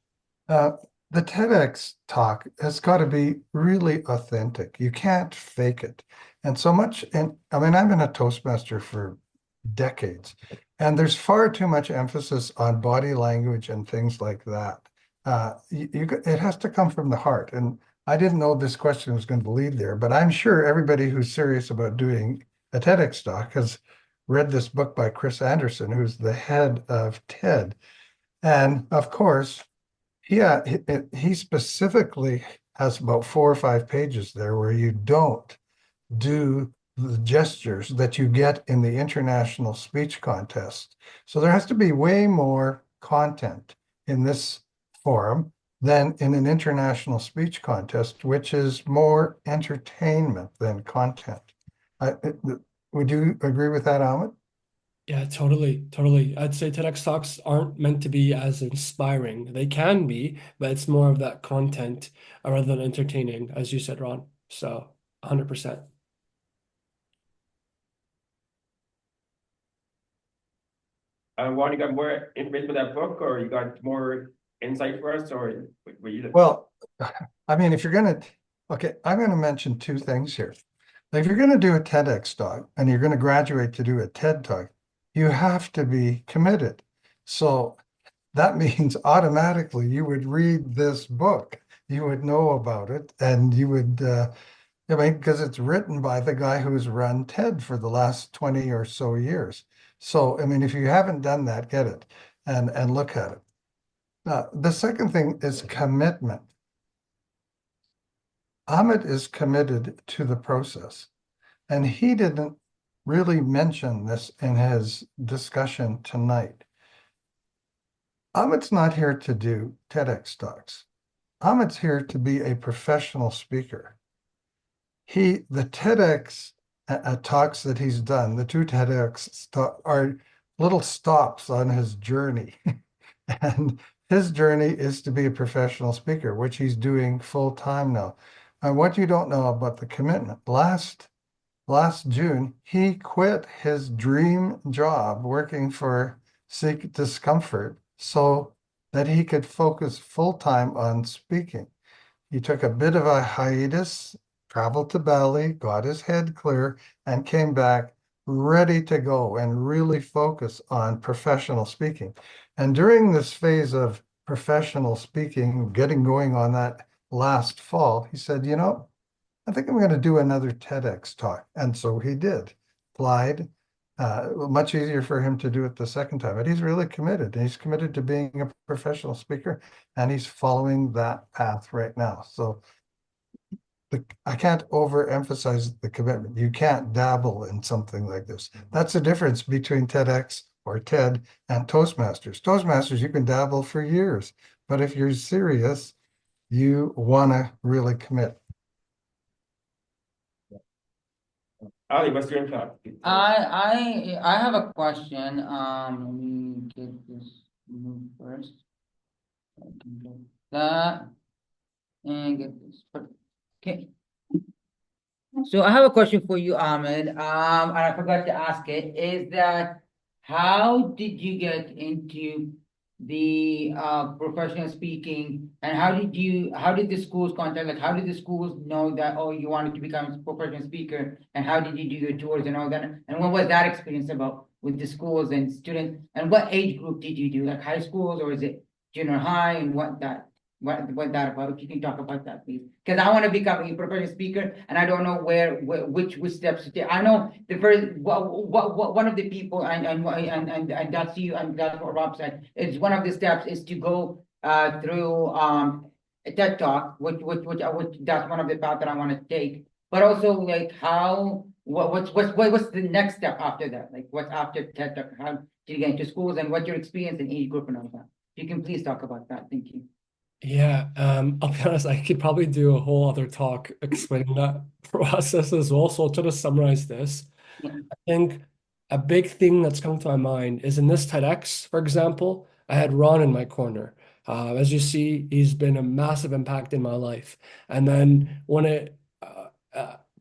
uh, the TEDx talk has got to be really authentic. You can't fake it. And so much, and I mean, I've been a Toastmaster for decades, and there's far too much emphasis on body language and things like that. It has to come from the heart. And I didn't know this question was going to lead there, but I'm sure everybody who's serious about doing a TEDx talk has read this book by Chris Anderson, who's the head of TED. And of course, yeah, he specifically has about 4 or 5 pages there where you don't do the gestures that you get in the international speech contest. So there has to be way more content in this forum than in an international speech contest, which is more entertainment than content. Would you agree with that, Ahmed? Yeah, totally, totally. I'd say TEDx talks aren't meant to be as inspiring. They can be, but it's more of that content rather than entertaining, as you said, Ron. So 100%. Juan, you got more information with that book, or you got more insight for us, or were you? Well, I mean, if you're going to, okay, I'm going to mention 2 things here. Like if you're going to do a TEDx talk and you're going to graduate to do a TED talk, you have to be committed. So that means automatically you would read this book, you would know about it, and you would, I mean, because it's written by the guy who's run TED for the last 20 or so years. So, I mean, if you haven't done that, get it and look at it. The second thing is commitment. Ahmed is committed to the process, and he didn't really mention this in his discussion tonight. Ahmed's not here to do TEDx talks. Ahmed's here to be a professional speaker. The TEDx talks that he's done, the 2 TEDx are little stops on his journey. And his journey is to be a professional speaker, which he's doing full time now. And what you don't know about the commitment, last June, he quit his dream job working for Seek Discomfort so that he could focus full time on speaking. He took a bit of a hiatus, traveled to Bali, got his head clear, and came back ready to go and really focus on professional speaking. And during this phase of professional speaking, getting going on that last fall, he said, I think I'm going to do another TEDx talk. And so he did. Applied. Much easier for him to do it the second time, but he's really committed. He's committed to being a professional speaker, and he's following that path right now. So I can't overemphasize the commitment. You can't dabble in something like this. That's the difference between TEDx or TED and Toastmasters. Toastmasters, you can dabble for years, but if you're serious, you want to really commit. Ali, what's your thought? I have a question. Let me get this moved first. I can get that and get this. Okay. So I have a question for you, Ahmed. And I forgot to ask it, is that how did you get into the professional speaking, and how did the schools contact, like how did the schools know that, oh, you wanted to become a professional speaker, and how did you do your tours and all that? And what was that experience about with the schools and students, and what age group did you do, like high schools, or is it junior high, and what that? what that about? If you can talk about that, please, because I want to become a professional speaker, and I don't know which steps to take. I know the first one of the people, and that's you, and that's what Rob said. It's one of the steps is to go through a TED Talk, which that's one of the paths that I want to take. But also, like, how what's the next step after that? Like, what's after TED Talk? How do you get into schools, and what's your experience in age group and all that? If you can please talk about that. Thank you. Yeah, I'll be honest, I could probably do a whole other talk explaining that process as well. So I'll try to summarize this. Yeah. I think a big thing that's coming to my mind is in this TEDx, for example, I had Ron in my corner. As you see, he's been a massive impact in my life. And then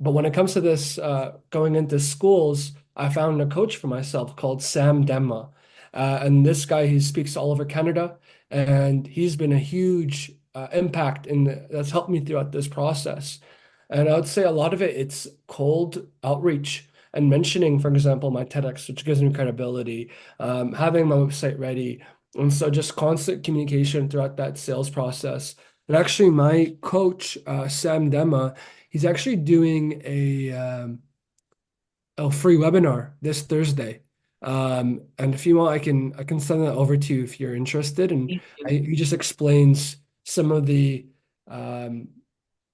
but when it comes to this going into schools, I found a coach for myself called Sam Demma. And this guy, he speaks all over Canada, and he's been a huge impact that's helped me throughout this process. And I would say a lot of it's cold outreach and mentioning, for example, my TEDx, which gives me credibility, having my website ready. And so just constant communication throughout that sales process. And actually, my coach, Sam Demma, he's actually doing a free webinar this Thursday. And if you want, I can send that over to you if you're interested. And Thank you. he just explains some of the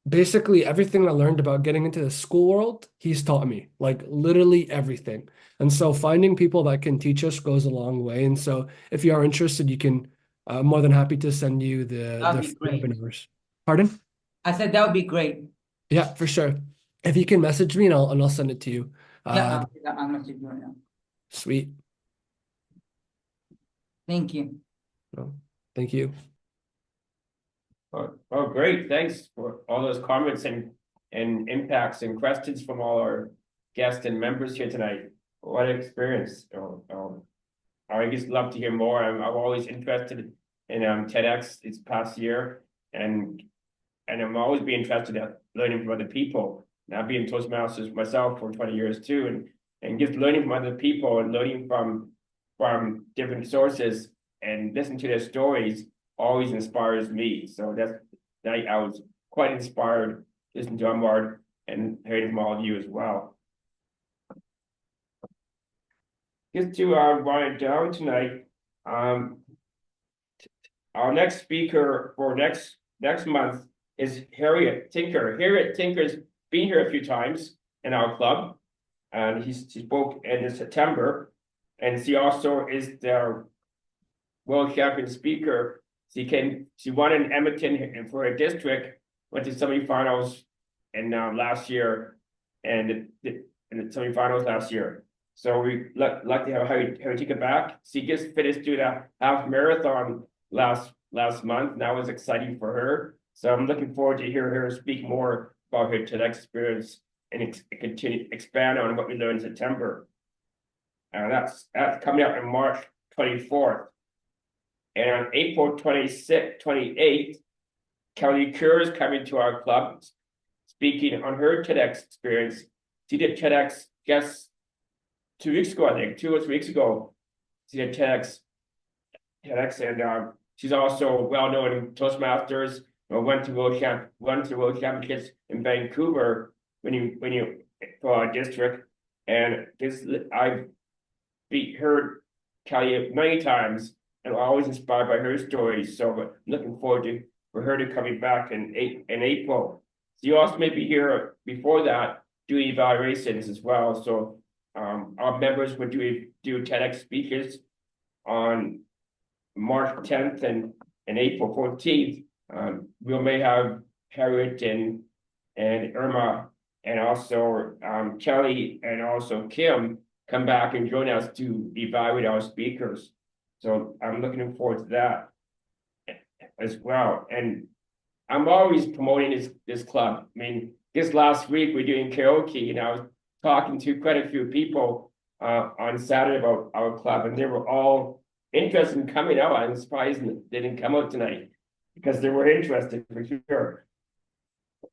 basically everything I learned about getting into the school world, he's taught me, like literally everything. And so finding people that can teach us goes a long way. And so if you are interested, you can, I'm more than happy to send you That'd the be free great. webinars. Pardon? I said that would be great. Yeah, for sure. If you can message me and I'll send it to you. Yeah, I'm gonna do it now. Sweet. Thank you. No, thank you. Oh, great. Thanks for all those comments and impacts and questions from all our guests and members here tonight. What an experience. I just love to hear more. I'm always interested in TEDx this past year, and I'm always be interested in learning from other people. Now, being Toastmasters myself for 20 years too, and just learning from other people and learning from different sources and listening to their stories always inspires me. So that's night I was quite inspired listening to Ahmad and hearing from all of you as well. Just to wind down tonight, our next speaker for next month is Harriet Tinker. Harriet Tinker's been here a few times in our club, and she spoke in September, and she also is the world champion speaker. She won in Edmonton for a district, went to semifinals and last year, and the semifinals last year. So we like to have Harry take it back. She just finished doing a half marathon last month. And that was exciting for her. So I'm looking forward to hear her speak more about her TEDx experience and continue expand on what we learned in September. And that's coming up on March 24th. And on April 28th, Kelly Kerr is coming to our club, speaking on her TEDx experience. She did TEDx just 2 weeks ago, I think, 2 or 3 weeks ago. She did TEDx, and she's also well known in Toastmasters. Went to World Championships in Vancouver when you for our district, and I've heard Kelly many times, and always inspired by her stories. So I'm looking forward for her to coming back in April. So you also may be here before that doing evaluations as well. So our members would do TEDx speeches on March 10th and April 14th. We may have Harriet and Irma and also Kelly and also Kim come back and join us to evaluate our speakers. So I'm looking forward to that as well. And I'm always promoting this club. I mean, this last week we're doing karaoke, and I was talking to quite a few people on Saturday about our club, and they were all interested in coming out. I'm surprised they didn't come out tonight because they were interested for sure.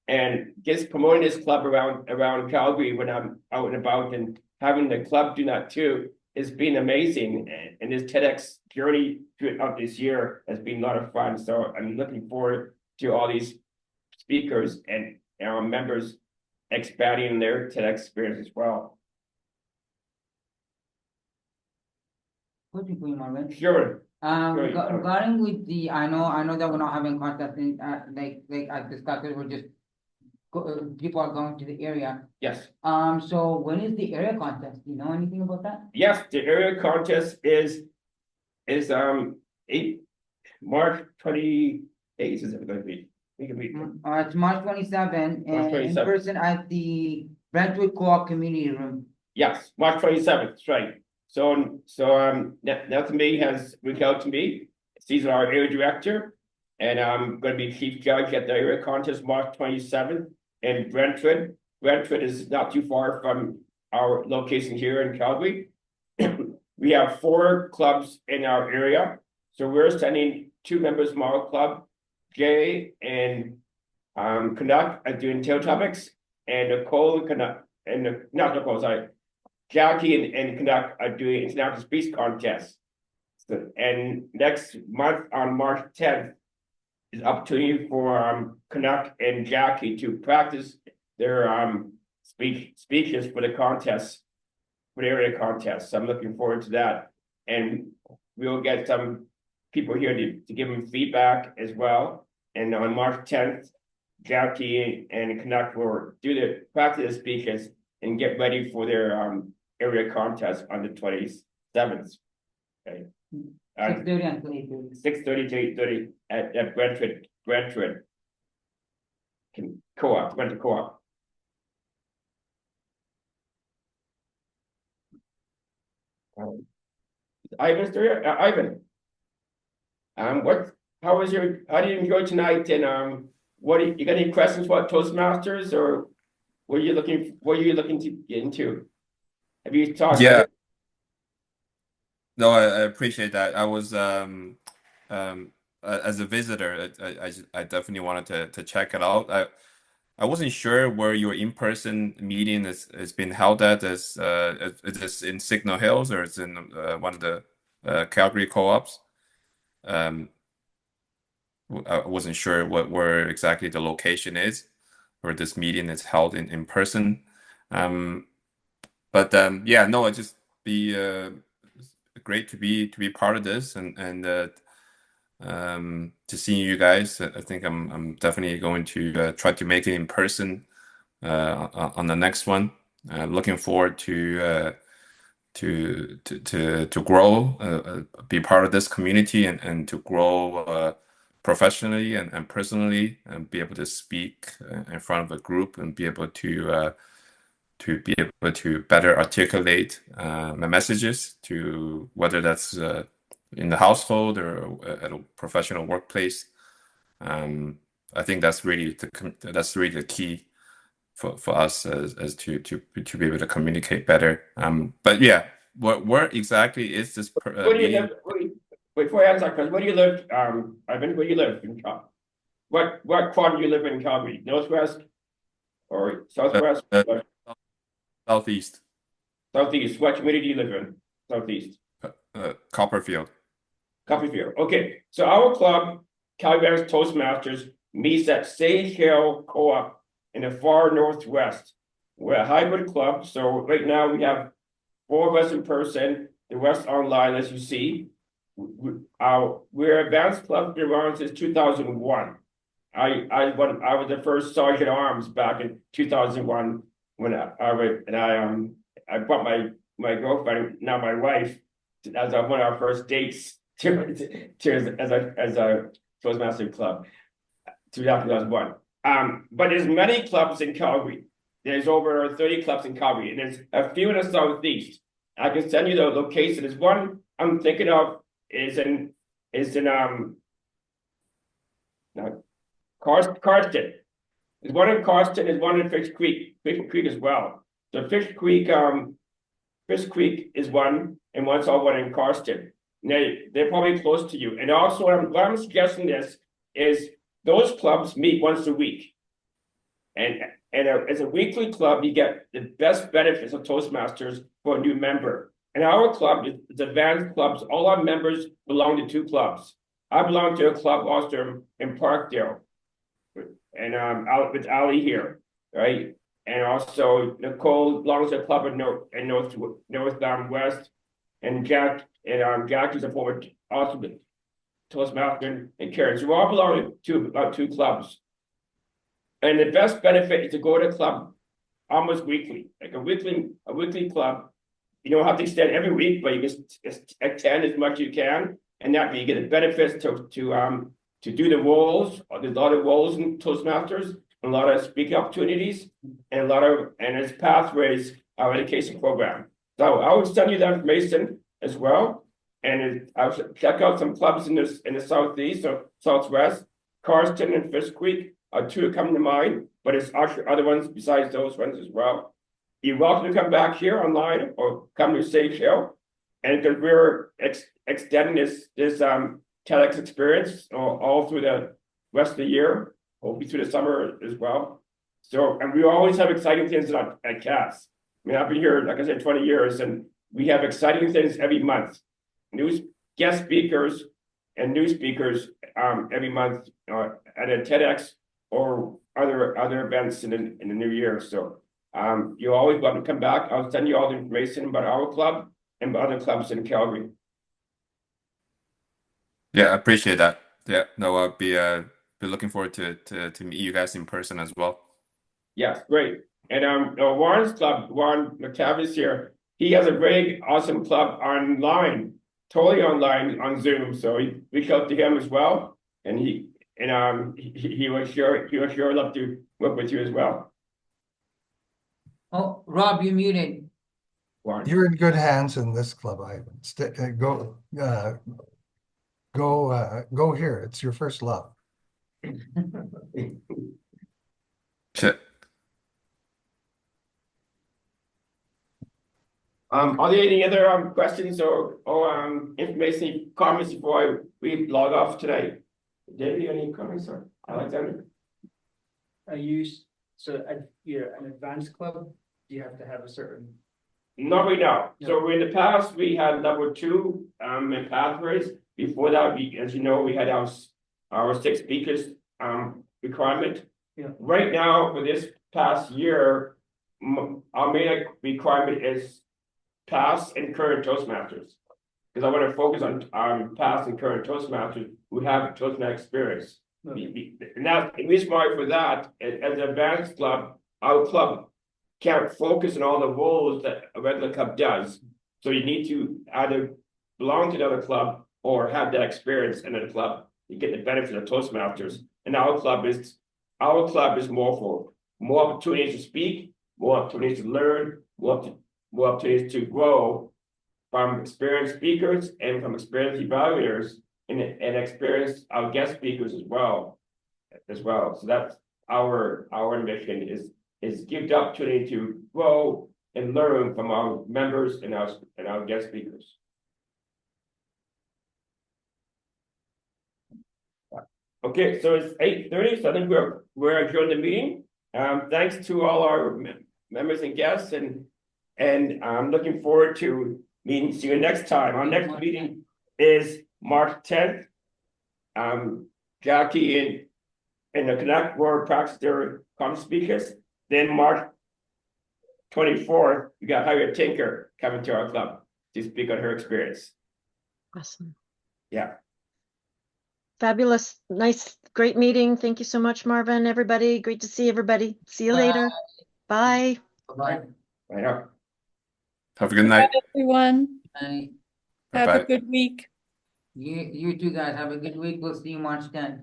And just promoting this club around Calgary when I'm out and about, and having the club do that too, it's been amazing, and this TEDx journey throughout this year has been a lot of fun. So I'm looking forward to all these speakers and our members expanding their TEDx experience as well. Question for you, Marvin. Sure. Regarding with the, I know that we're not having contact in, like I discussed, it, we're just people are going to the area. Yes. So when is the area contest? Do you know anything about that? Yes, the area contest is March 28th, is it going to be? It's March 27 March and in 27. person at the Brentwood Co-op Community Room. Yes, March 27th, that's right. So Nelson May has reached out to me. He's our area director, and I'm going to be chief judge at the area contest March 27th in Brentwood. Brentwood is not too far from our location here in Calgary. We have 4 clubs in our area, so we're sending 2 members from our club, Jay and Canuck are doing tail topics, and Nicole and Canuck, and not Nicole, sorry, Jackie and Canuck are doing international speech contests. So, and next month on March 10th is opportunity for Canuck and Jackie to practice their speeches for the contests, for the area contests. So I'm looking forward to that, and we'll get some people here to give them feedback as well. And on March 10th, Jackie and Canuck will do the practice speeches and get ready for their area contest on the 27th. Okay. 6:30 until 8:30. 6:30 to 8:30 at Brentwood Co-op, went to Co-op. Ivan's there. Ivan. How do you enjoy tonight? And you got any questions about Toastmasters, or what are you looking to get into? Have you talked? Yeah. No, I appreciate that. I was as a visitor, I definitely wanted to check it out. I wasn't sure where your in-person meeting is being held at. Is it in Signal Hills, or it's in one of the Calgary co-ops? I wasn't sure where exactly the location is where this meeting is held in person. But yeah, no, it just be great to be part of this and to see you guys. I think I'm definitely going to try to make it in person on the next one. Looking forward to grow, be part of this community and to grow professionally and personally, and be able to speak in front of a group and be able to better articulate my messages, to whether that's in the household or at a professional workplace. I think that's really the key for us as to be able to communicate better. But yeah, where exactly is this meeting? Before I answer that question, where do you live, Ivan? Where do you live in Calgary? What quadrant do you live in Calgary? Northwest or southwest? Southeast. Southeast. What community do you live in? Southeast. Copperfield. Copperfield. Okay. So our club, Calgary Toastmasters, meets at Sage Hill Co-op in the far northwest. We're a hybrid club. So right now we have 4 of us in person, the rest online, as you see. We're advanced club been around since 2001. I was the first sergeant arms back in 2001 when I brought my girlfriend, now my wife, as one of our first dates as a Toastmaster club, 2001. But there's many clubs in Calgary. There's over 30 clubs in Calgary, and there's a few in the southeast. I can send you the location. There's one I'm thinking of is in Cardston. There's one in Cardston, there's one in Fish Creek as well. So Fish Creek is one, and one's all one in Cardston. They're probably close to you. And also, what I'm suggesting this is those clubs meet once a week, and as a weekly club, you get the best benefits of Toastmasters for a new member. And our club is advanced clubs. All our members belong to 2 clubs. I belong to a club also in Parkdale, and out with Ali here, right? And also Nicole belongs to a club in North West, and Jackie's a former also Toastmaster and Karen. So we all belong to about 2 clubs. And the best benefit is to go to a club almost weekly, like a weekly club. You don't have to extend every week, but you can extend as much as you can, and that way you get the benefits to do the roles. There's a lot of roles in Toastmasters, a lot of speaking opportunities, and it's pathways, our education program. So I will send you that information as well, and I'll check out some clubs in the southeast or southwest. Carston and Fish Creek are 2 coming to mind, but it's actually other ones besides those ones as well. You're welcome to come back here online or come to Sage Hill, and because we're extending this TEDx experience all through the rest of the year, hopefully through the summer as well. So, and we always have exciting things at CAS. I mean, I've been here, like I said, 20 years, and we have exciting things every month. New guest speakers and new speakers every month at a TEDx or other events in the new year. So you're always welcome to come back. I'll send you all the information about our club and other clubs in Calgary. Yeah, I appreciate that. Yeah, no, I'll be looking forward to meet you guys in person as well. Yes, great. And Warren's club, Warren McTavish here, he has a very awesome club online, totally online on Zoom. So reach out to him as well, and he will sure love to work with you as well. Oh, Rob, you're muted. Warren. You're in good hands in this club, Ivan. Go here. It's your first love. Shit. Are there any other questions or information, comments before we log off today? David, any comments or Alexander? You're an advanced club, you have to have a certain. Not right now. So in the past, we had level 2 in pathways. Before that, as you know, we had our 6 speakers requirement. Yeah. Right now, for this past year, our main requirement is past and current Toastmasters, because I want to focus on past and current Toastmasters who have Toastmaster experience. Okay. And that's the reason why for that, as an advanced club, our club can't focus on all the roles that a regular club does. So you need to either belong to another club or have that experience in a club. You get the benefit of Toastmasters. And our club is more for more opportunities to speak, more opportunities to learn, more opportunities to grow from experienced speakers and from experienced evaluators and experienced our guest speakers as well. So that's our mission is give the opportunity to grow and learn from our members and our guest speakers. Okay, so it's 8:30, so I think we're adjourned the meeting. Thanks to all our members and guests, and I'm looking forward to see you next time. Our next meeting is March 10th. Jackie and the Connect World practice their conference speakers. Then March 24th, we got Harriet Tinker coming to our club to speak on her experience. Awesome. Yeah. Fabulous. Nice, great meeting. Thank you so much, Marvin. Everybody, great to see everybody. See you later. Bye. Bye. Right up. Have a good night. Bye, everyone. Bye. Have a Bye-bye. good week. You two guys have a good week. We'll see you March 10th.